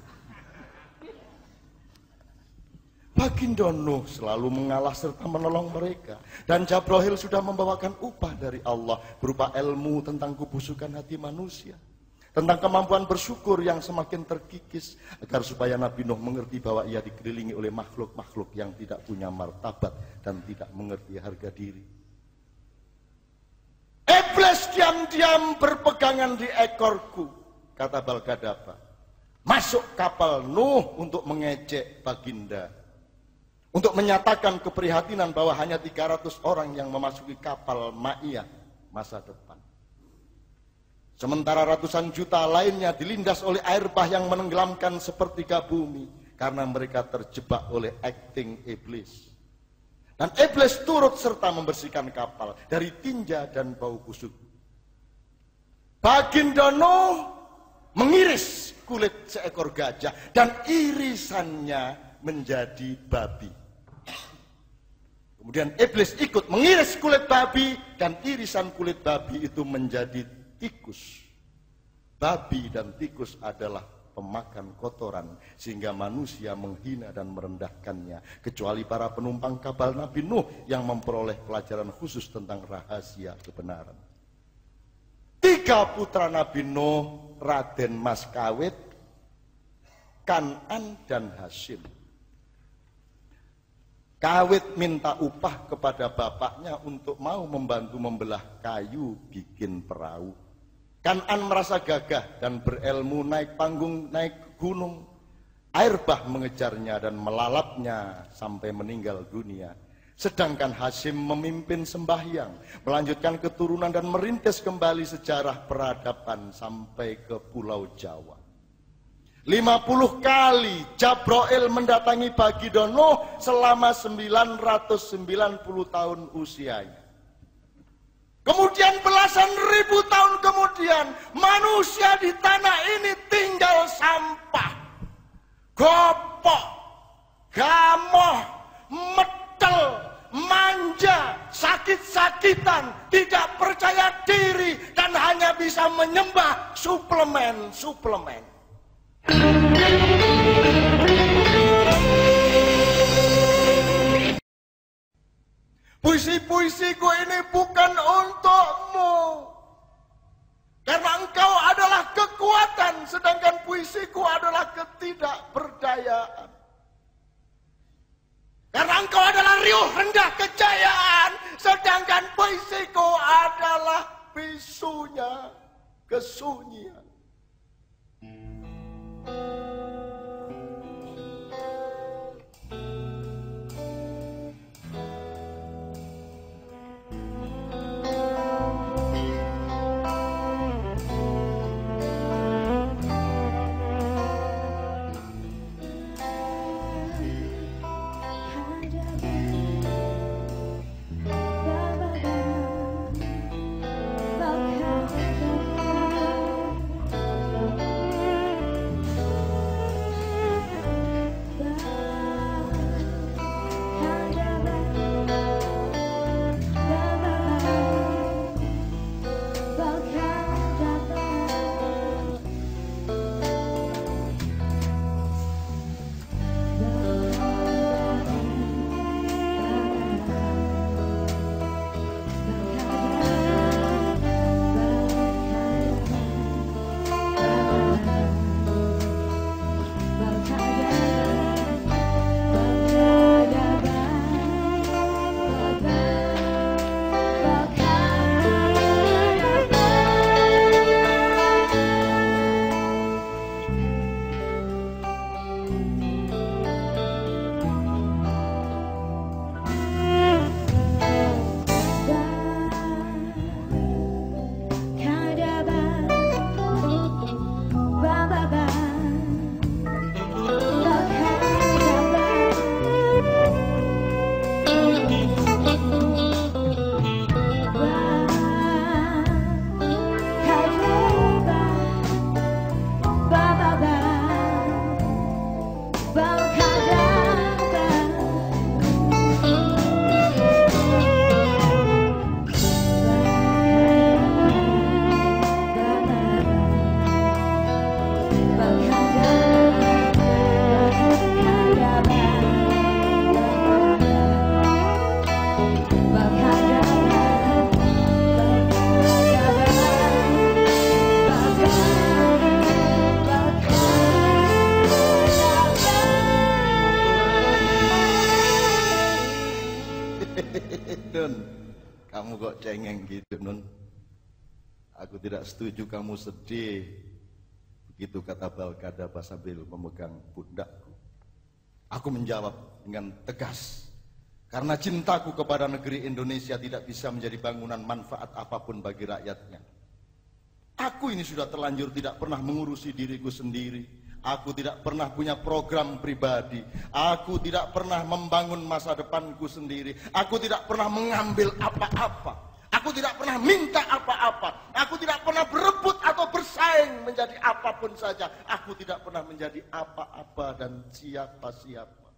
Baginda Nuh selalu mengalah serta menolong mereka. Dan Jabrahil sudah membawakan upah dari Allah berupa ilmu tentang kebusukan hati manusia. Tentang kemampuan bersyukur yang semakin terkikis. Agar supaya Nabi Nuh mengerti bahwa ia dikelilingi oleh makhluk-makhluk yang tidak punya martabat dan tidak mengerti harga diri. Iblis diam-diam berpegangan di ekorku, kata Balgadaba. Masuk kapal Nuh untuk mengejek Baginda. Untuk menyatakan keprihatinan bahwa hanya 300 orang yang memasuki kapal Ma'iyah masa depan. Sementara ratusan juta lainnya dilindas oleh air bah yang menenggelamkan sepertiga bumi. Karena mereka terjebak oleh acting iblis. Dan iblis turut serta membersihkan kapal dari tinja dan bau busuk. Baginda Nuh mengiris kulit seekor gajah dan irisannya menjadi babi. Kemudian iblis ikut mengiris kulit babi dan irisan kulit babi itu menjadi tikus. Babi dan tikus adalah pemakan kotoran sehingga manusia menghina dan merendahkannya, kecuali para penumpang kapal Nabi Nuh yang memperoleh pelajaran khusus tentang rahasia kebenaran. 3 putra Nabi Nuh, Raden Mas Kawit, Kan'an dan Hasyim. Kawit minta upah kepada bapaknya untuk mau membantu membelah kayu bikin perahu. Kan'an merasa gagah dan berilmu naik panggung, naik gunung. Air bah mengejarnya dan melalapnya sampai meninggal dunia. Sedangkan Hasyim memimpin sembahyang, melanjutkan keturunan dan merintis kembali sejarah peradaban sampai ke Pulau Jawa. 50 kali Jabrahil mendatangi Baginda Nuh selama 990 tahun usianya. Kemudian belasan ribu tahun kemudian manusia di tanah ini tinggal sampah, gopok, gamoh, medel, manja, sakit-sakitan, tidak percaya diri dan hanya bisa menyembah suplemen. Puisi-puisiku ini bukan untukmu, karena engkau adalah kekuatan, sedangkan puisiku adalah ketidakberdayaan. Karena engkau adalah riuh rendah kejayaan, sedangkan puisiku adalah bisunya kesunyian. Nun, kamu kok cengeng gitu, Nun? Aku tidak setuju kamu sedih. Begitu kata Balkadaba sambil memegang pundakku. Aku menjawab dengan tegas. Karena cintaku kepada negeri Indonesia tidak bisa menjadi bangunan manfaat apapun bagi rakyatnya. Aku ini sudah terlanjur tidak pernah mengurusi diriku sendiri. Aku tidak pernah punya program pribadi. Aku tidak pernah membangun masa depanku sendiri. Aku tidak pernah mengambil apa-apa. Aku tidak pernah minta apa-apa. Aku tidak pernah berebut atau bersaing menjadi apapun saja. Aku tidak pernah menjadi apa-apa dan siapa-siapa.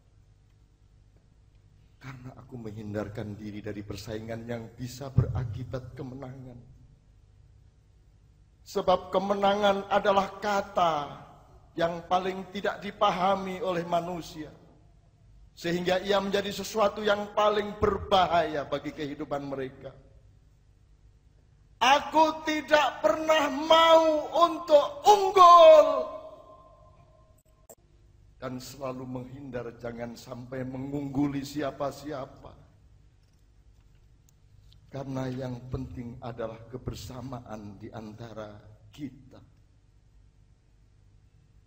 Karena aku menghindarkan diri dari persaingan yang bisa berakibat kemenangan. Sebab kemenangan adalah kata yang paling tidak dipahami oleh manusia. Sehingga ia menjadi sesuatu yang paling berbahaya bagi kehidupan mereka. Aku tidak pernah mau untuk unggul. Dan selalu menghindar jangan sampai mengungguli siapa-siapa. Karena yang penting adalah kebersamaan di antara kita.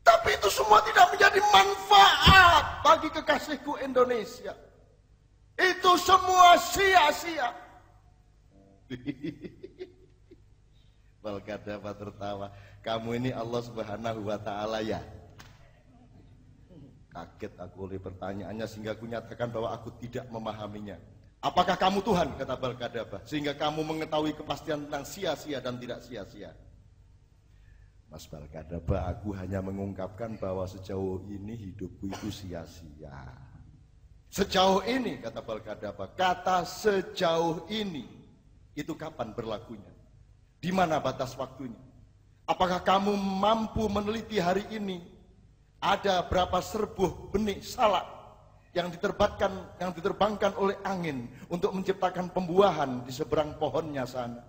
Tapi itu semua tidak menjadi manfaat bagi kekasihku Indonesia. Itu semua sia-sia. Balkadaba tertawa. Kamu ini Allah Subhanahu wa Ta'ala ya? Kaget aku oleh pertanyaannya sehingga aku nyatakan bahwa aku tidak memahaminya. Apakah kamu Tuhan? Kata Balkadaba. Sehingga kamu mengetahui kepastian tentang sia-sia dan tidak sia-sia. Mas Balkadaba, aku hanya mengungkapkan bahwa sejauh ini hidupku itu sia-sia. Sejauh ini, kata Balkadaba, kata sejauh ini, itu kapan berlakunya? Di mana batas waktunya? Apakah kamu mampu meneliti hari ini ada berapa serbuh benih salak yang diterbangkan oleh angin untuk menciptakan pembuahan di seberang pohonnya sana?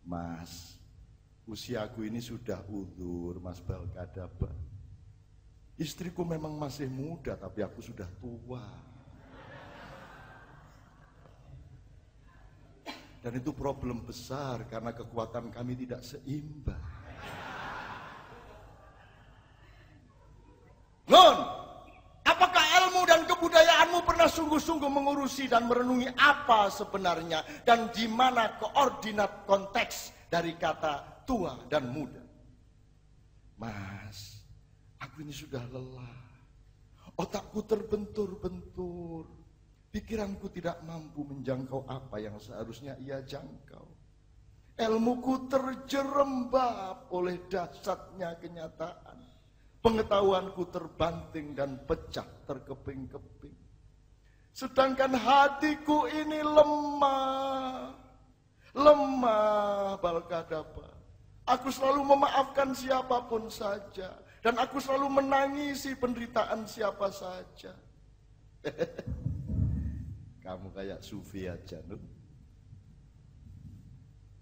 Mas, usiaku ini sudah udzur, Mas Balkadaba. Istriku memang masih muda, tapi aku sudah tua. Dan itu problem besar karena kekuatan kami tidak seimbang. Nun, apakah ilmu dan kebudayaanmu pernah sungguh-sungguh mengurusi dan merenungi apa sebenarnya dan di mana koordinat konteks dari kata tua dan muda? Mas, aku ini sudah lelah. Otakku terbentur-bentur. Pikiranku tidak mampu menjangkau apa yang seharusnya ia jangkau. Ilmuku terjerembab oleh dahsyatnya kenyataan. Pengetahuanku terbanting dan pecah terkeping-keping. Sedangkan hatiku ini lemah. Lemah, Balkadaba. Aku selalu memaafkan siapapun saja. Dan aku selalu menangisi penderitaan siapa saja. Kamu kayak Sufi aja, Nun.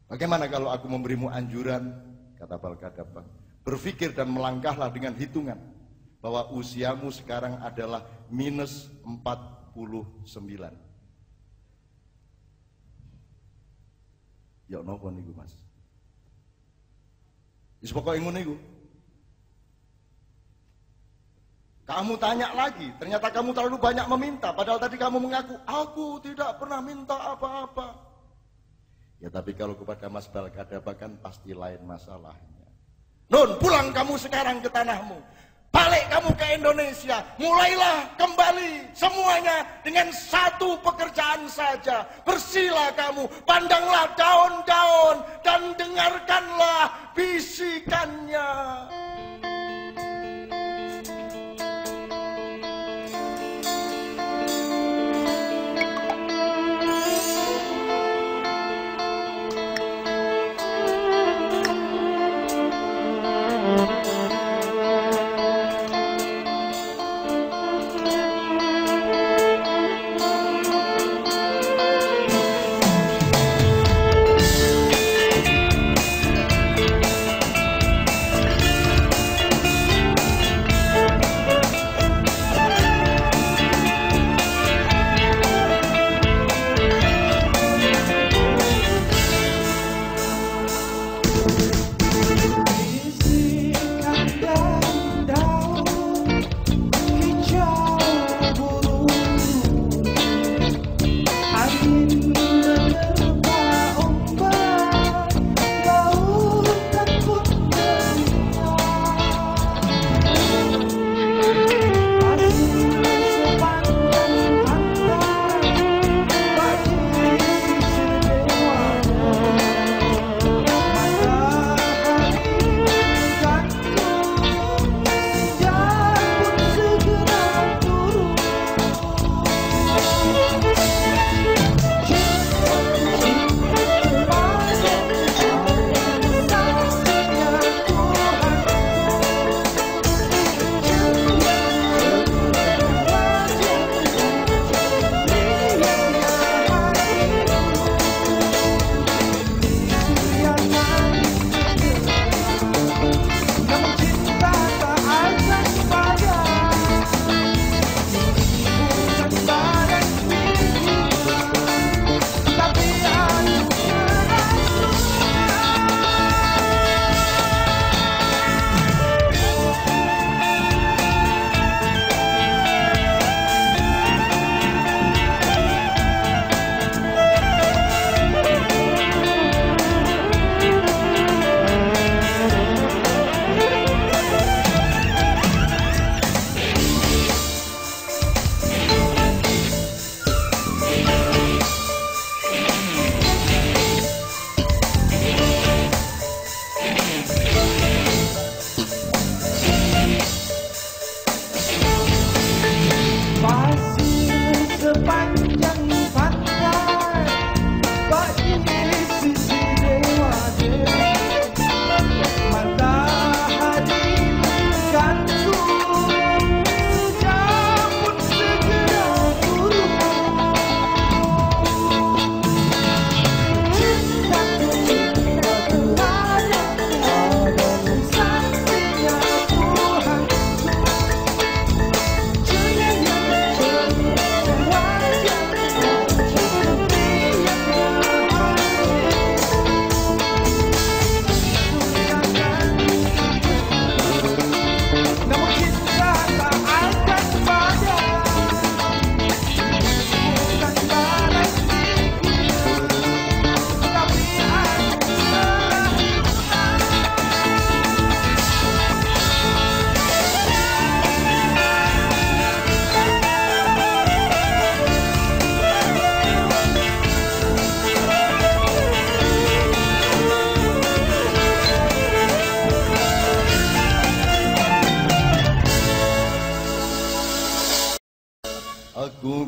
Bagaimana kalau aku memberimu anjuran, kata Balkadaba, berpikir dan melangkahlah dengan hitungan bahwa usiamu sekarang adalah minus 49. Ya nopo niku, Mas? Wis pokoke ngono niku. Kamu tanya lagi, ternyata kamu terlalu banyak meminta, padahal tadi kamu mengaku, aku tidak pernah minta apa-apa. Ya tapi kalau kepada Mas Balkadaba kan pasti lain masalahnya. Nun, pulang kamu sekarang ke tanahmu. Balik kamu ke Indonesia, mulailah kembali semuanya dengan satu pekerjaan saja. Bersihlah kamu, pandanglah daun-daun dan dengarkanlah bisikannya.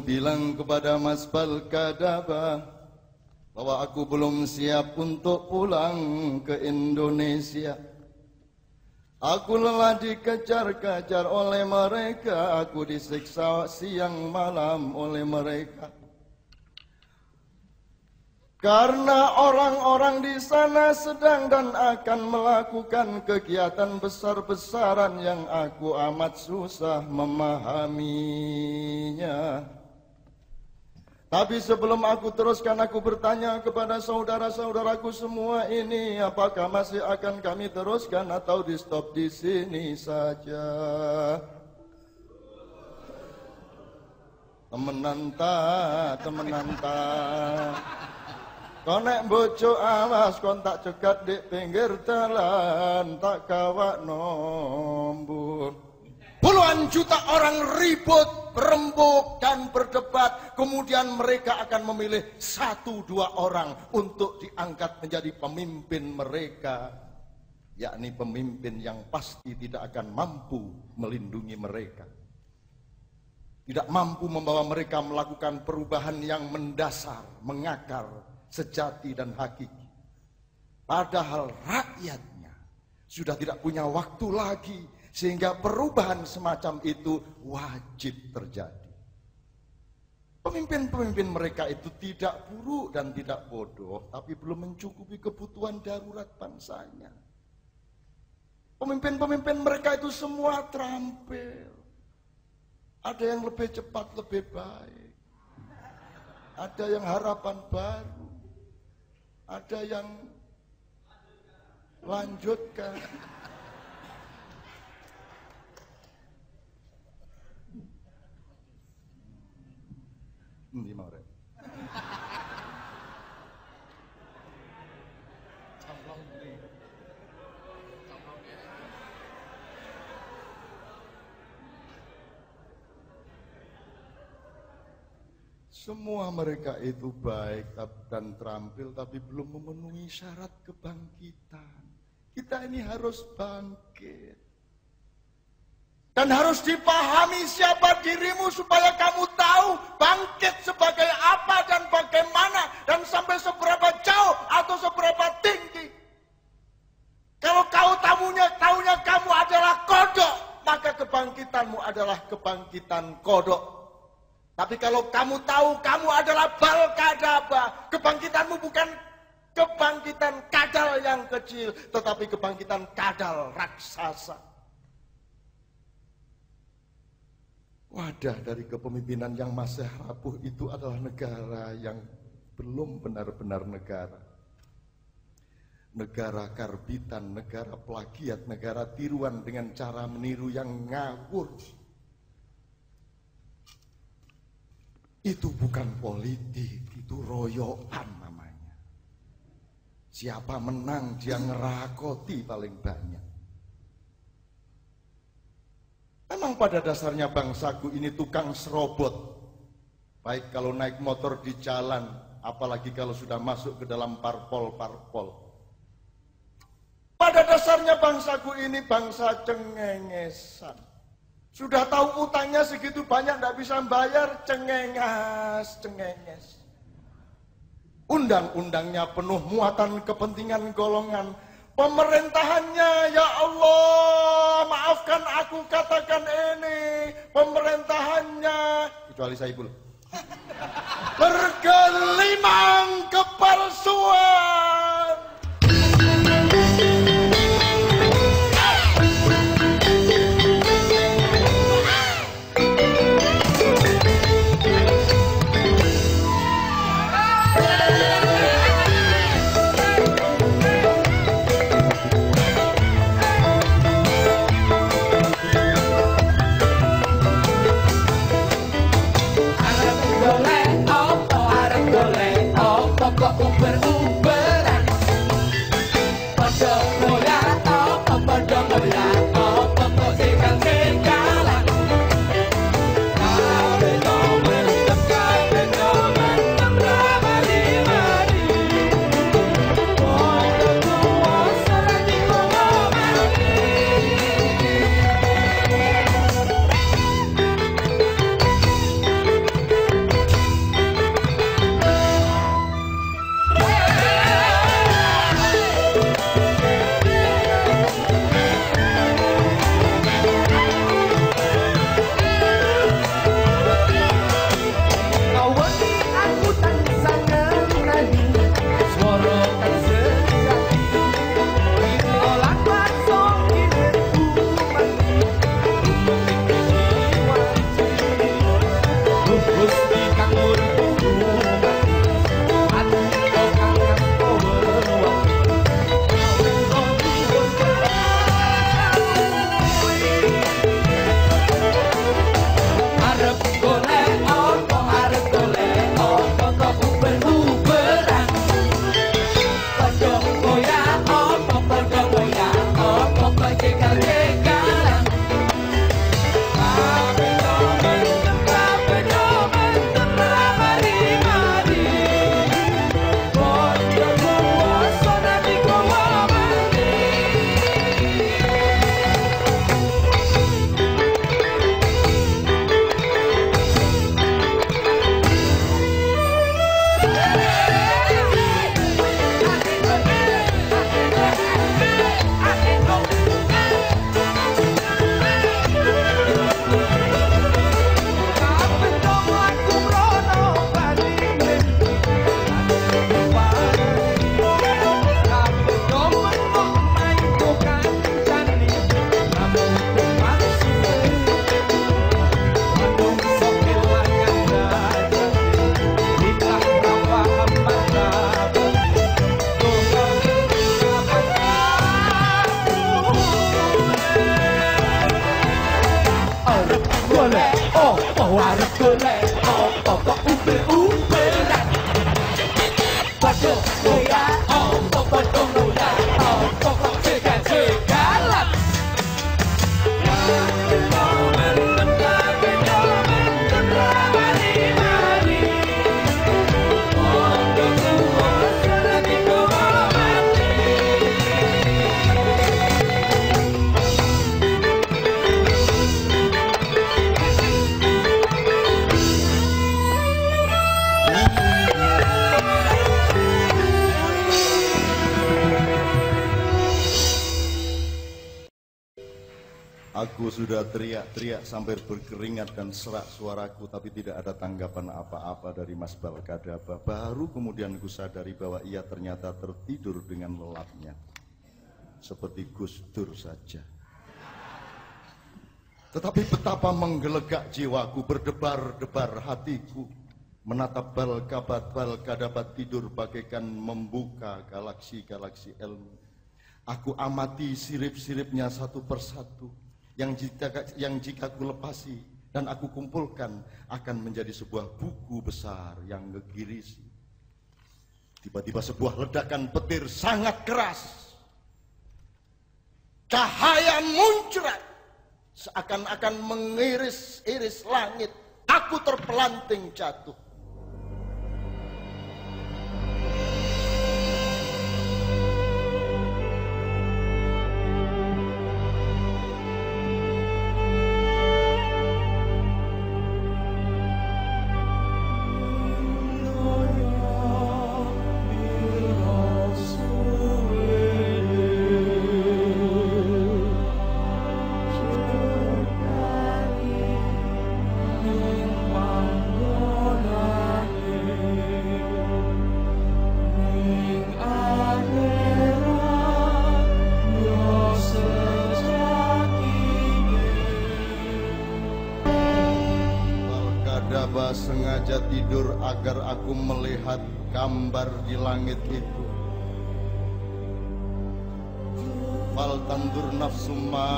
bilang kepada Mas Balkadaba bahwa aku belum siap untuk pulang ke Indonesia. Aku lelah dikejar-kejar oleh mereka, aku disiksa siang malam oleh mereka. Karena orang-orang di sana sedang dan akan melakukan kegiatan besar-besaran yang aku amat susah memahaminya. Tapi sebelum aku teruskan, aku bertanya kepada saudara-saudaraku semua ini, apakah masih akan kami teruskan atau di stop di sini saja? Temenan ta. Konek bojo awas kon tak cegat di pinggir jalan, tak kawak nombor. Puluhan juta orang ribut, berembuk dan berdebat. Kemudian mereka akan memilih 1-2 orang untuk diangkat menjadi pemimpin mereka, yakni pemimpin yang pasti tidak akan mampu melindungi mereka, tidak mampu membawa mereka melakukan perubahan yang mendasar, mengakar, sejati dan hakiki. Padahal rakyatnya sudah tidak punya waktu lagi, sehingga perubahan semacam itu wajib terjadi. Pemimpin-pemimpin mereka itu tidak buruk dan tidak bodoh, tapi belum mencukupi kebutuhan darurat bangsanya. Pemimpin-pemimpin mereka itu semua terampil. Ada yang lebih cepat, lebih baik. Ada yang harapan baru. Ada yang lanjutkan. Ini mau rek. Semua mereka itu baik dan terampil, tapi belum memenuhi syarat kebangkitan. Kita ini harus bangkit. Dan harus dipahami siapa dirimu supaya kamu tahu bangkit sebagai apa dan bagaimana dan sampai seberapa jauh atau seberapa tinggi. Kalau kau tahunya kamu adalah kodok, maka kebangkitanmu adalah kebangkitan kodok. Tapi kalau kamu tahu kamu adalah Balkadaba, kebangkitanmu bukan kebangkitan kadal yang kecil, tetapi kebangkitan kadal raksasa. Wadah dari kepemimpinan yang masih rapuh itu adalah negara yang belum benar-benar negara. Negara karbitan, negara plagiat, negara tiruan dengan cara meniru yang ngawur. Itu bukan politik, itu royokan namanya. Siapa menang dia ngerakoti paling banyak. Memang pada dasarnya bangsaku ini tukang serobot. Baik kalau naik motor di jalan, apalagi kalau sudah masuk ke dalam parpol-parpol. Pada dasarnya bangsaku ini bangsa cengengesan. Sudah tahu utangnya segitu banyak tidak bisa bayar, cengenges. Undang-undangnya penuh muatan kepentingan golongan. Pemerintahannya, ya Allah, maafkan aku katakan ini, pemerintahannya, kecuali Saiful, bergelimang kepalsuan. golek opo kok ubel-ubelan. Padha goyah opo padha goyah opo kok jegal-jegalan. Aku sudah teriak-teriak sampai berkeringat dan serak suaraku, tapi tidak ada tanggapan apa-apa dari Mas Balkadaba. Baru kemudian ku sadari bahwa ia ternyata tertidur dengan lelapnya, seperti Gus Dur saja. Tetapi betapa menggelegak jiwaku, berdebar-debar hatiku, menatap Balkadaba tidur bagaikan membuka galaksi-galaksi ilmu. Aku amati sirip-siripnya satu persatu, yang jika ku lepasi dan aku kumpulkan akan menjadi sebuah buku besar yang ngegirisi. Tiba-tiba sebuah ledakan petir sangat keras. Cahaya muncrat seakan-akan mengiris-iris langit. Aku terpelanting jatuh. Sengaja tidur agar aku melihat gambar di langit itu. Fal tandur nafsu ma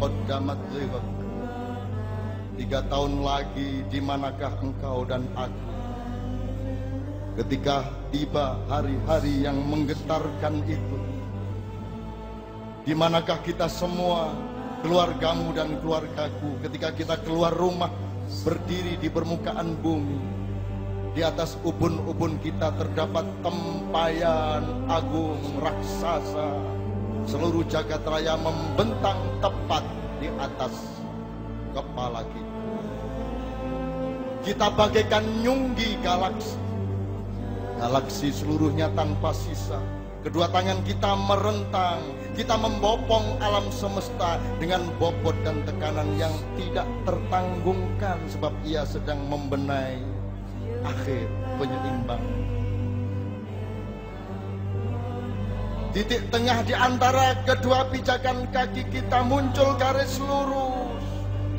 qaddamat lighad. 3 tahun lagi di manakah engkau dan aku? Ketika tiba hari-hari yang menggetarkan itu, di manakah kita semua, keluargamu dan keluargaku, ketika kita keluar rumah, berdiri di permukaan bumi. Di atas ubun-ubun kita terdapat tempayan agung raksasa. Seluruh jagat raya membentang tepat di atas kepala kita. Kita bagaikan nyunggi galaksi. Galaksi seluruhnya tanpa sisa. Kedua tangan kita merentang, kita membopong alam semesta dengan bobot dan tekanan yang tidak tertanggungkan, sebab ia sedang membenahi akhir penyeimbang. Titik tengah di antara kedua pijakan kaki kita muncul garis lurus.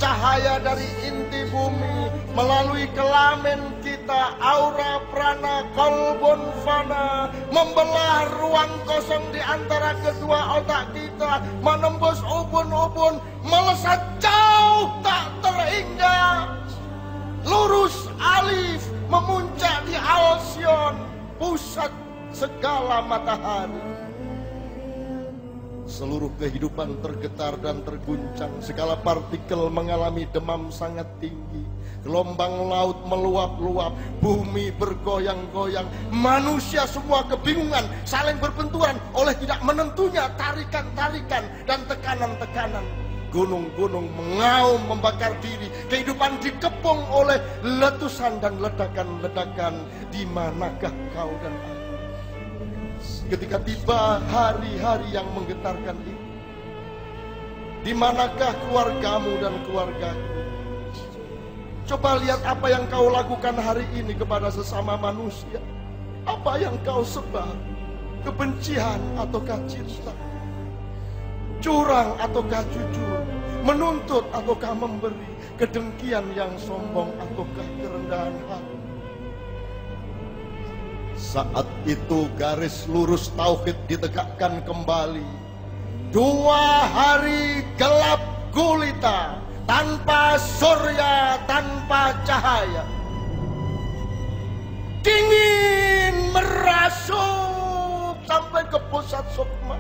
Cahaya dari inti bumi melalui kelamin kita, aura prana kolbon fana, membelah ruang kosong di antara kedua otak kita, menembus ubun-ubun, melesat jauh tak terhingga. Lurus alif memuncak di Alcyon, pusat segala matahari. Seluruh kehidupan tergetar dan terguncang. Segala partikel mengalami demam sangat tinggi. Gelombang laut meluap-luap. Bumi bergoyang-goyang. Manusia semua kebingungan, saling berbenturan oleh tidak menentunya tarikan-tarikan dan tekanan-tekanan. Gunung-gunung mengaum membakar diri. Kehidupan dikepung oleh letusan dan ledakan-ledakan. Di manakah kau dan aku? Ketika tiba hari-hari yang menggetarkan itu, di manakah keluargamu dan keluargaku? Coba lihat apa yang kau lakukan hari ini kepada sesama manusia. Apa yang kau sebar? Kebencian ataukah cinta? Curang ataukah jujur? Menuntut ataukah memberi? Kedengkian yang sombong ataukah kerendahan hati? Saat itu garis lurus tauhid ditegakkan kembali. 2 hari gelap gulita, tanpa surya, tanpa cahaya. Dingin merasuk sampai ke pusat sukma.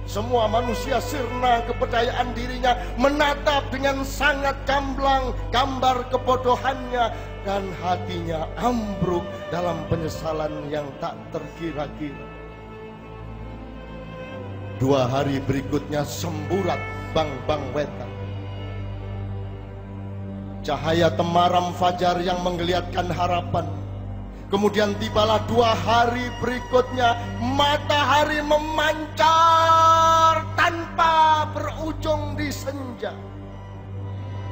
Semua manusia sirna kepercayaan dirinya, menatap dengan sangat gamblang gambar kebodohannya, dan hatinya ambruk dalam penyesalan yang tak terkira-kira. 2 hari berikutnya semburat bang-bang wetan. Cahaya temaram fajar yang menggeliatkan harapan. Kemudian tibalah 2 hari berikutnya, matahari memancar tanpa berujung di senja.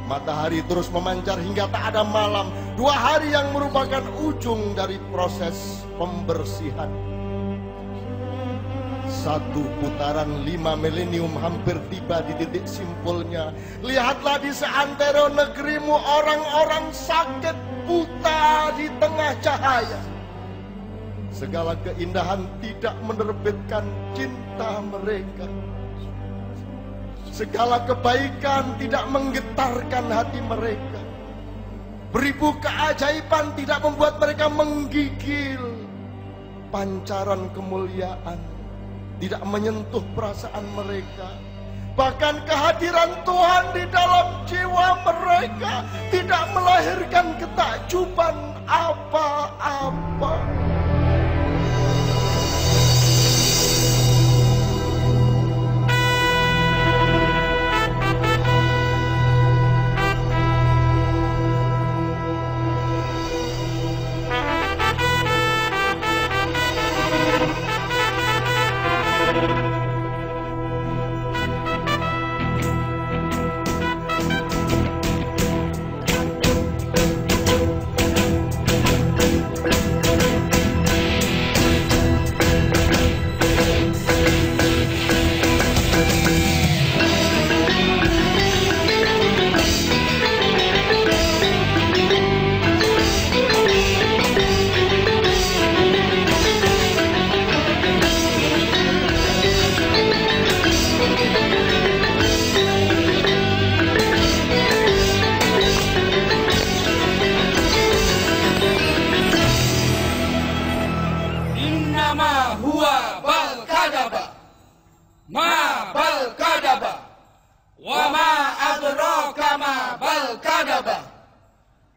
Matahari terus memancar hingga tak ada malam. 2 hari yang merupakan ujung dari proses pembersihan. 1 putaran 5 milenium hampir tiba di titik simpulnya. Lihatlah di seantero negerimu orang-orang sakit buta di tengah cahaya. Segala keindahan tidak menerbitkan cinta mereka. Segala kebaikan tidak menggetarkan hati mereka. Beribu keajaiban tidak membuat mereka menggigil. Pancaran kemuliaan tidak menyentuh perasaan mereka. Bahkan kehadiran Tuhan di dalam jiwa mereka tidak melahirkan ketakjuban apa-apa.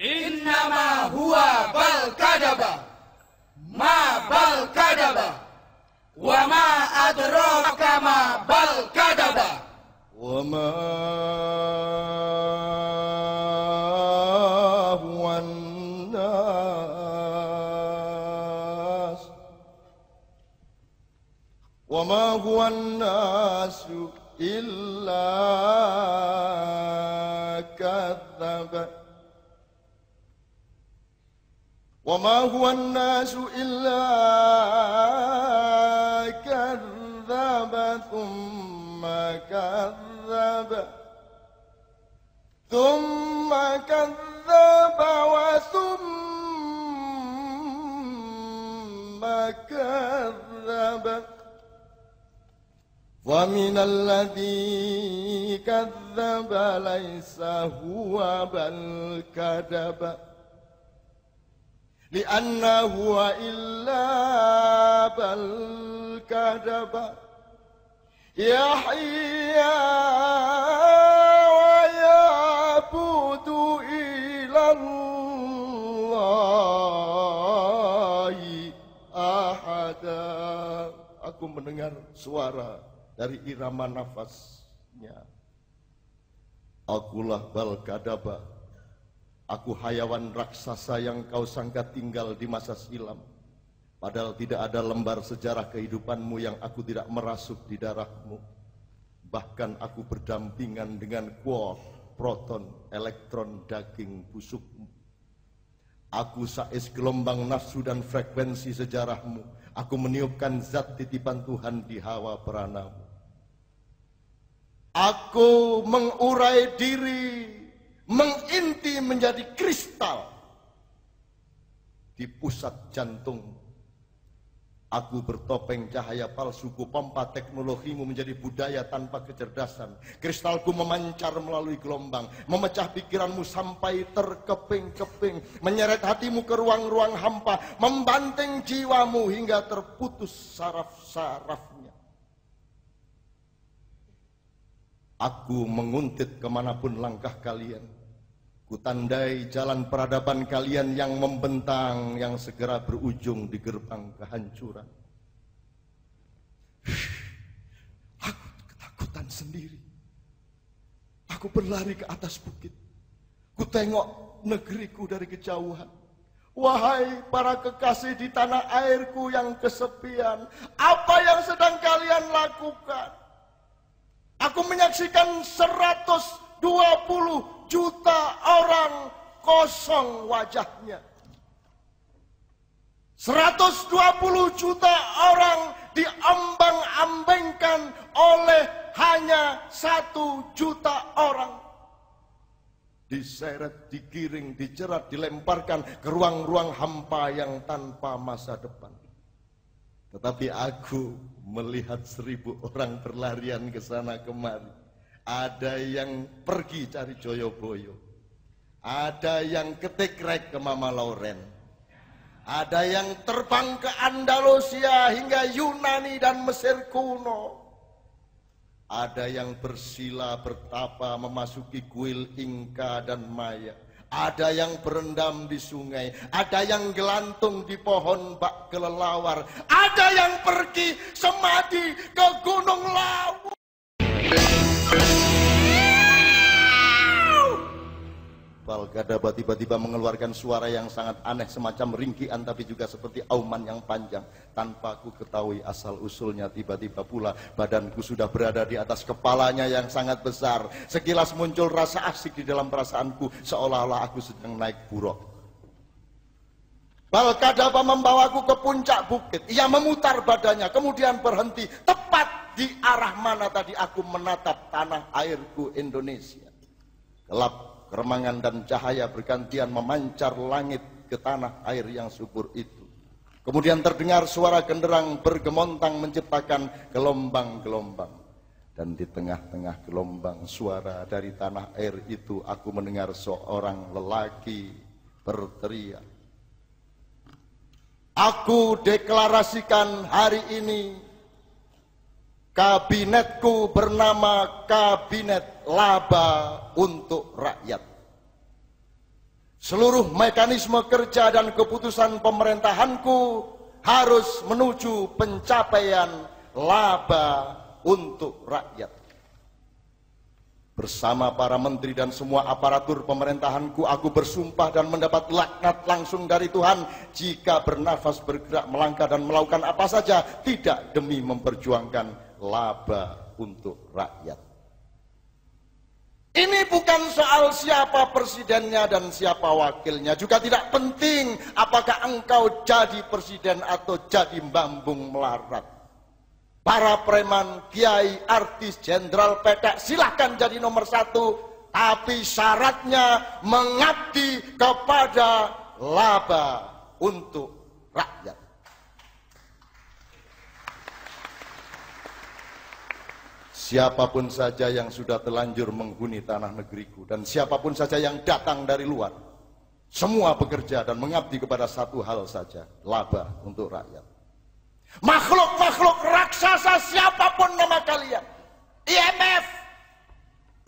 Innama huwa bal kadaba ma bal kadaba wa ma adraka ma bal kadaba wa ma huwa an-nas wa ma huwa an-nasu illa kadzdzaba وما هو الناس إلا كذب ثم كذب وثم كذب ومن الذي كذب ليس هو بل كذب لأنه إلا بل كذب يحيى ويعبد إلى الله أحدا. Aku mendengar suara dari irama nafasnya. Akulah bal kadaba. Aku hayawan raksasa yang kau sangka tinggal di masa silam. Padahal tidak ada lembar sejarah kehidupanmu yang aku tidak merasuk di darahmu. Bahkan aku berdampingan dengan quark, proton, elektron, daging busukmu. Aku sais gelombang nafsu dan frekuensi sejarahmu. Aku meniupkan zat titipan Tuhan di hawa peranamu. Aku mengurai diri, menginti menjadi kristal di pusat jantung. Aku bertopeng cahaya palsu, ku pompa teknologimu menjadi budaya tanpa kecerdasan. Kristalku memancar melalui gelombang, memecah pikiranmu sampai terkeping-keping, menyeret hatimu ke ruang-ruang hampa, membanting jiwamu hingga terputus saraf-sarafnya. Aku menguntit kemanapun langkah kalian. Kutandai jalan peradaban kalian yang membentang, yang segera berujung di gerbang kehancuran. Aku ketakutan sendiri. Aku berlari ke atas bukit. Ku tengok negeriku dari kejauhan. Wahai para kekasih di tanah airku yang kesepian, apa yang sedang kalian lakukan? Aku menyaksikan 120 juta orang kosong wajahnya. 120 juta orang diombang-ambingkan oleh hanya 1 juta orang. Diseret, digiring, dijerat, dilemparkan ke ruang-ruang hampa yang tanpa masa depan. Tetapi aku melihat 1000 orang berlarian ke sana kemari. Ada yang pergi cari Joyoboyo, ada yang ketik rek ke Mama Lauren, ada yang terbang ke Andalusia hingga Yunani dan Mesir kuno, ada yang bersila bertapa memasuki kuil Inka dan Maya, ada yang berendam di sungai, ada yang gelantung di pohon bak kelelawar, ada yang pergi semadi ke Gunung Lawu. Balgadaba tiba-tiba mengeluarkan suara yang sangat aneh, semacam ringkian tapi juga seperti auman yang panjang. Tanpa aku ketahui asal usulnya, tiba-tiba pula badanku sudah berada di atas kepalanya yang sangat besar. Sekilas muncul rasa asik di dalam perasaanku, seolah-olah aku sedang naik buruk. Balgadaba membawaku ke puncak bukit. Ia memutar badannya, kemudian berhenti tepat di arah mana tadi aku menatap tanah airku Indonesia. Gelap, keremangan dan cahaya bergantian memancar langit ke tanah air yang subur itu. Kemudian terdengar suara genderang bergemontang menciptakan gelombang-gelombang. Dan di tengah-tengah gelombang suara dari tanah air itu, aku mendengar seorang lelaki berteriak. Aku deklarasikan hari ini, kabinetku bernama Kabinet Laba untuk Rakyat. Seluruh mekanisme kerja dan keputusan pemerintahanku harus menuju pencapaian laba untuk rakyat. Bersama para menteri dan semua aparatur pemerintahanku, aku bersumpah dan mendapat laknat langsung dari Tuhan jika bernafas, bergerak, melangkah dan melakukan apa saja tidak demi memperjuangkan laba untuk rakyat. Ini bukan soal siapa presidennya dan siapa wakilnya. Juga tidak penting apakah engkau jadi presiden atau jadi Bambung Melarat. Para preman, kiai, artis, jenderal, petek silahkan jadi nomor 1. Tapi syaratnya mengabdi kepada laba untuk rakyat. Siapapun saja yang sudah terlanjur menghuni tanah negeriku, dan siapapun saja yang datang dari luar, semua bekerja dan mengabdi kepada satu hal saja, laba untuk rakyat. Makhluk-makhluk raksasa siapapun nama kalian, IMF,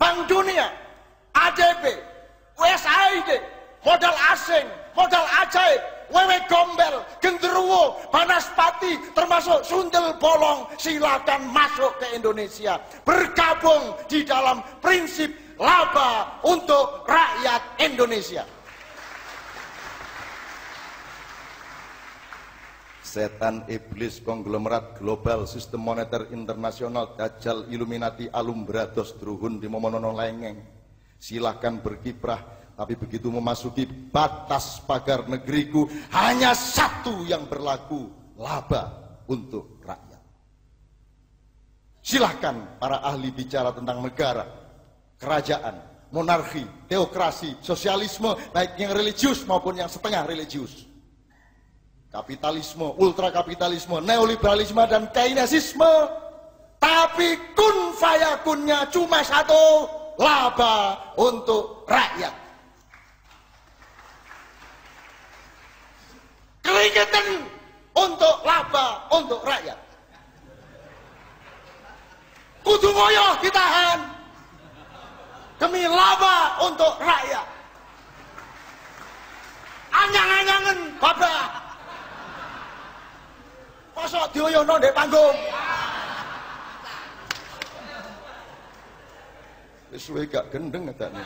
Bank Dunia, ADB, USAID, modal asing, modal ajaib, wewe gombel, genderuwo, banaspati, termasuk sundel bolong, silakan masuk ke Indonesia, bergabung di dalam prinsip laba untuk rakyat Indonesia. Setan, iblis, konglomerat global, sistem moneter internasional, dajjal, Illuminati, alumbrados, druhun, dimomonono lengeng, silahkan berkiprah. Tapi begitu memasuki batas pagar negeriku, hanya satu yang berlaku, laba untuk rakyat. Silahkan para ahli bicara tentang negara, kerajaan, monarki, teokrasi, sosialisme, baik yang religius maupun yang setengah religius. kapitalisme, ultrakapitalisme, neoliberalisme, dan keynesisme. Tapi kun fayakunnya cuma satu, laba untuk rakyat. Keringetan untuk laba untuk rakyat. Kudu moyo ditahan demi laba untuk rakyat. Anyang-anyangen babah. Kosok dioyono ndek panggung. Wis suwe gak gendeng ngetane.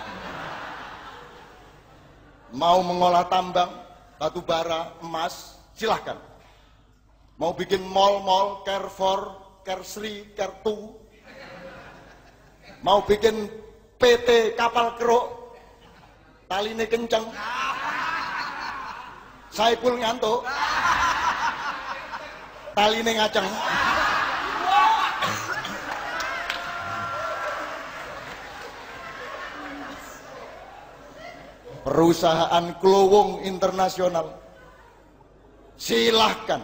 Mau mengolah tambang, batu bara, emas, silahkan. Mau bikin mall-mall, Carrefour, Kersri, Kertu. Mau bikin PT kapal keruk, taline kenceng. Saipul ngantuk, taline ngaceng. Perusahaan Klowong internasional, silahkan,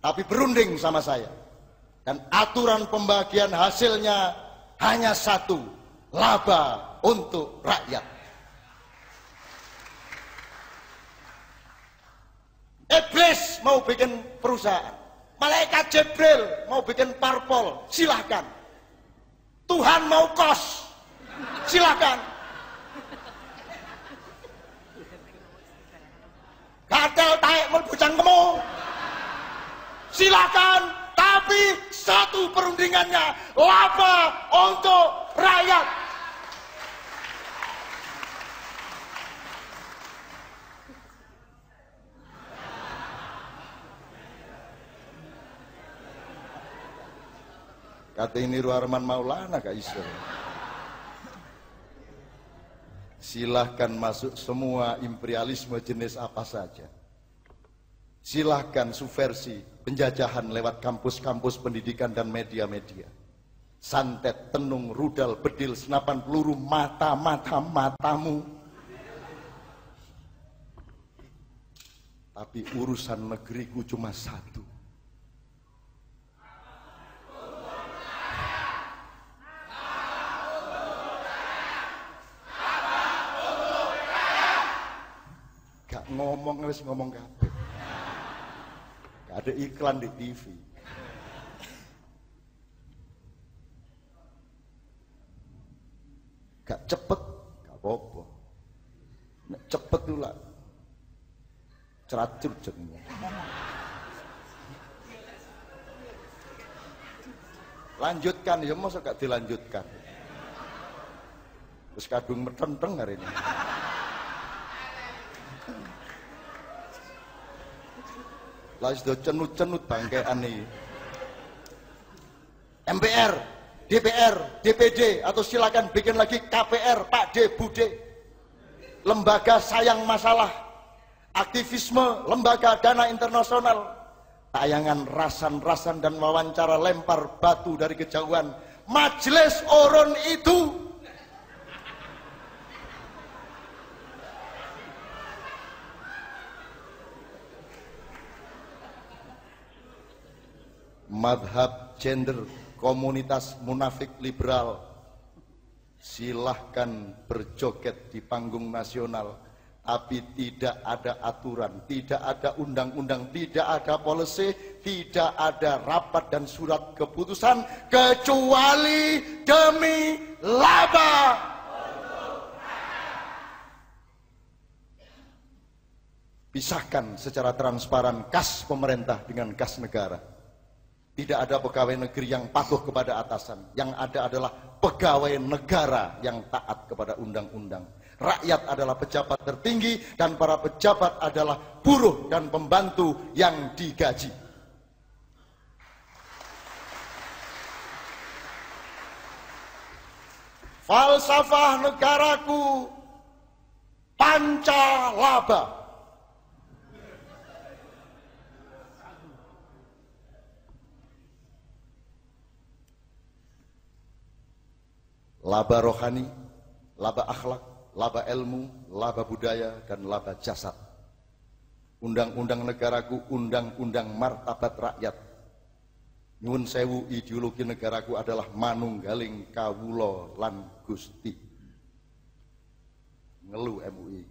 tapi berunding sama saya. Dan aturan pembagian hasilnya hanya satu, laba untuk rakyat. Iblis mau bikin perusahaan, malaikat Jibril mau bikin parpol, silahkan. Tuhan mau kos, silahkan. Gatel taek mlebu cangkemmu, silahkan. Tapi satu perundingannya, laba untuk rakyat. Kata ini Arman Maulana Kak Iso. Silahkan masuk semua imperialisme jenis apa saja. Silahkan subversi penjajahan lewat kampus-kampus pendidikan dan media-media. Santet, tenung, rudal, bedil, senapan peluru, matamu. Tapi urusan negeriku cuma satu. Gak ngomong, harus ngomong kabeh. Gak ada iklan di TV. Gak cepet, gak apa-apa. Nek cepet tuh lah, ceracur jenengnya. Lanjutkan, ya masa gak dilanjutkan. Terus kadung metenteng hari ini. Lah sudah cenut-cenut bangkean nih. MPR, DPR, DPD, atau silakan bikin lagi KPR, Pak D, Bude. Lembaga sayang masalah, aktivisme, lembaga dana internasional, tayangan rasan-rasan dan wawancara lempar batu dari kejauhan. Majelis Oron itu madhab gender komunitas munafik liberal, silahkan berjoget di panggung nasional, tapi tidak ada aturan, tidak ada undang-undang, tidak ada policy, tidak ada rapat dan surat keputusan, kecuali demi laba. Pisahkan secara transparan kas pemerintah dengan kas negara. Tidak ada pegawai negeri yang patuh kepada atasan. Yang ada adalah pegawai negara yang taat kepada undang-undang. Rakyat adalah pejabat tertinggi dan para pejabat adalah buruh dan pembantu yang digaji. Falsafah negaraku Pancalaba. Laba rohani, laba akhlak, laba ilmu, laba budaya, dan laba jasad. Undang-undang negaraku, undang-undang martabat rakyat. Nyuwun sewu, ideologi negaraku adalah manunggaling kawula lan Gusti. Ngelu MUI.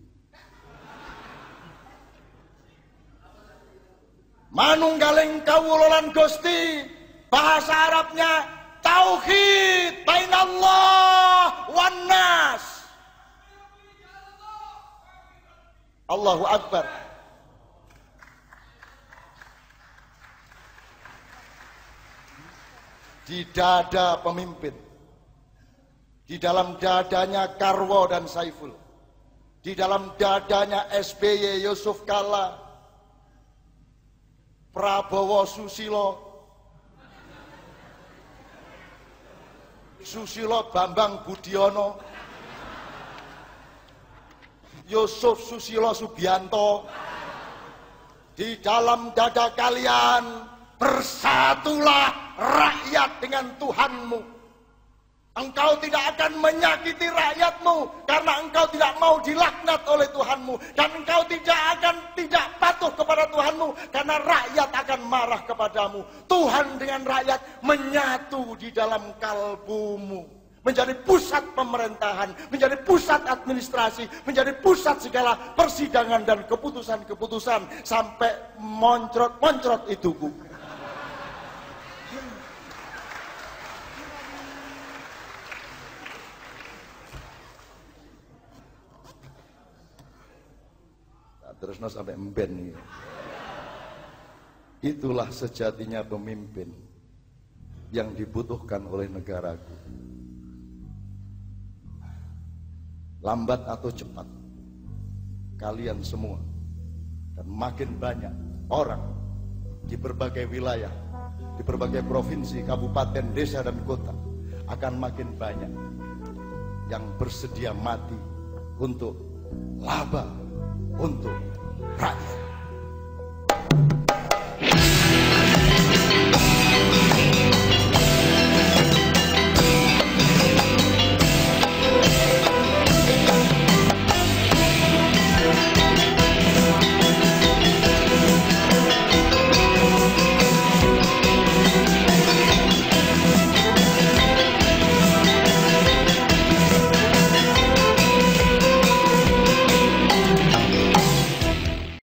Manunggaling kawula lan Gusti, bahasa Arabnya tauhid bainallah wan nas. Allahu Akbar. Di dada pemimpin, di dalam dadanya Karwo dan Saiful, di dalam dadanya SBY Yusuf Kalla, Prabowo Susilo, Susilo Bambang Budiono, Yusuf Susilo Subianto. Di dalam dada kalian bersatulah rakyat dengan Tuhanmu. Engkau tidak akan menyakiti rakyatmu karena engkau tidak mau dilaknat oleh Tuhanmu, dan engkau tidak patuh kepada Tuhanmu karena rakyat akan marah kepadamu. Tuhan dengan rakyat menyatu di dalam kalbumu, menjadi pusat pemerintahan, menjadi pusat administrasi, menjadi pusat segala persidangan dan keputusan-keputusan sampai moncrot-moncrot itu, Bu. Terus sampai emben nih. Itulah sejatinya pemimpin yang dibutuhkan oleh negaraku. Lambat atau cepat, kalian semua dan makin banyak orang di berbagai wilayah, di berbagai provinsi, kabupaten, desa dan kota akan makin banyak yang bersedia mati untuk laba, untuk rakyat.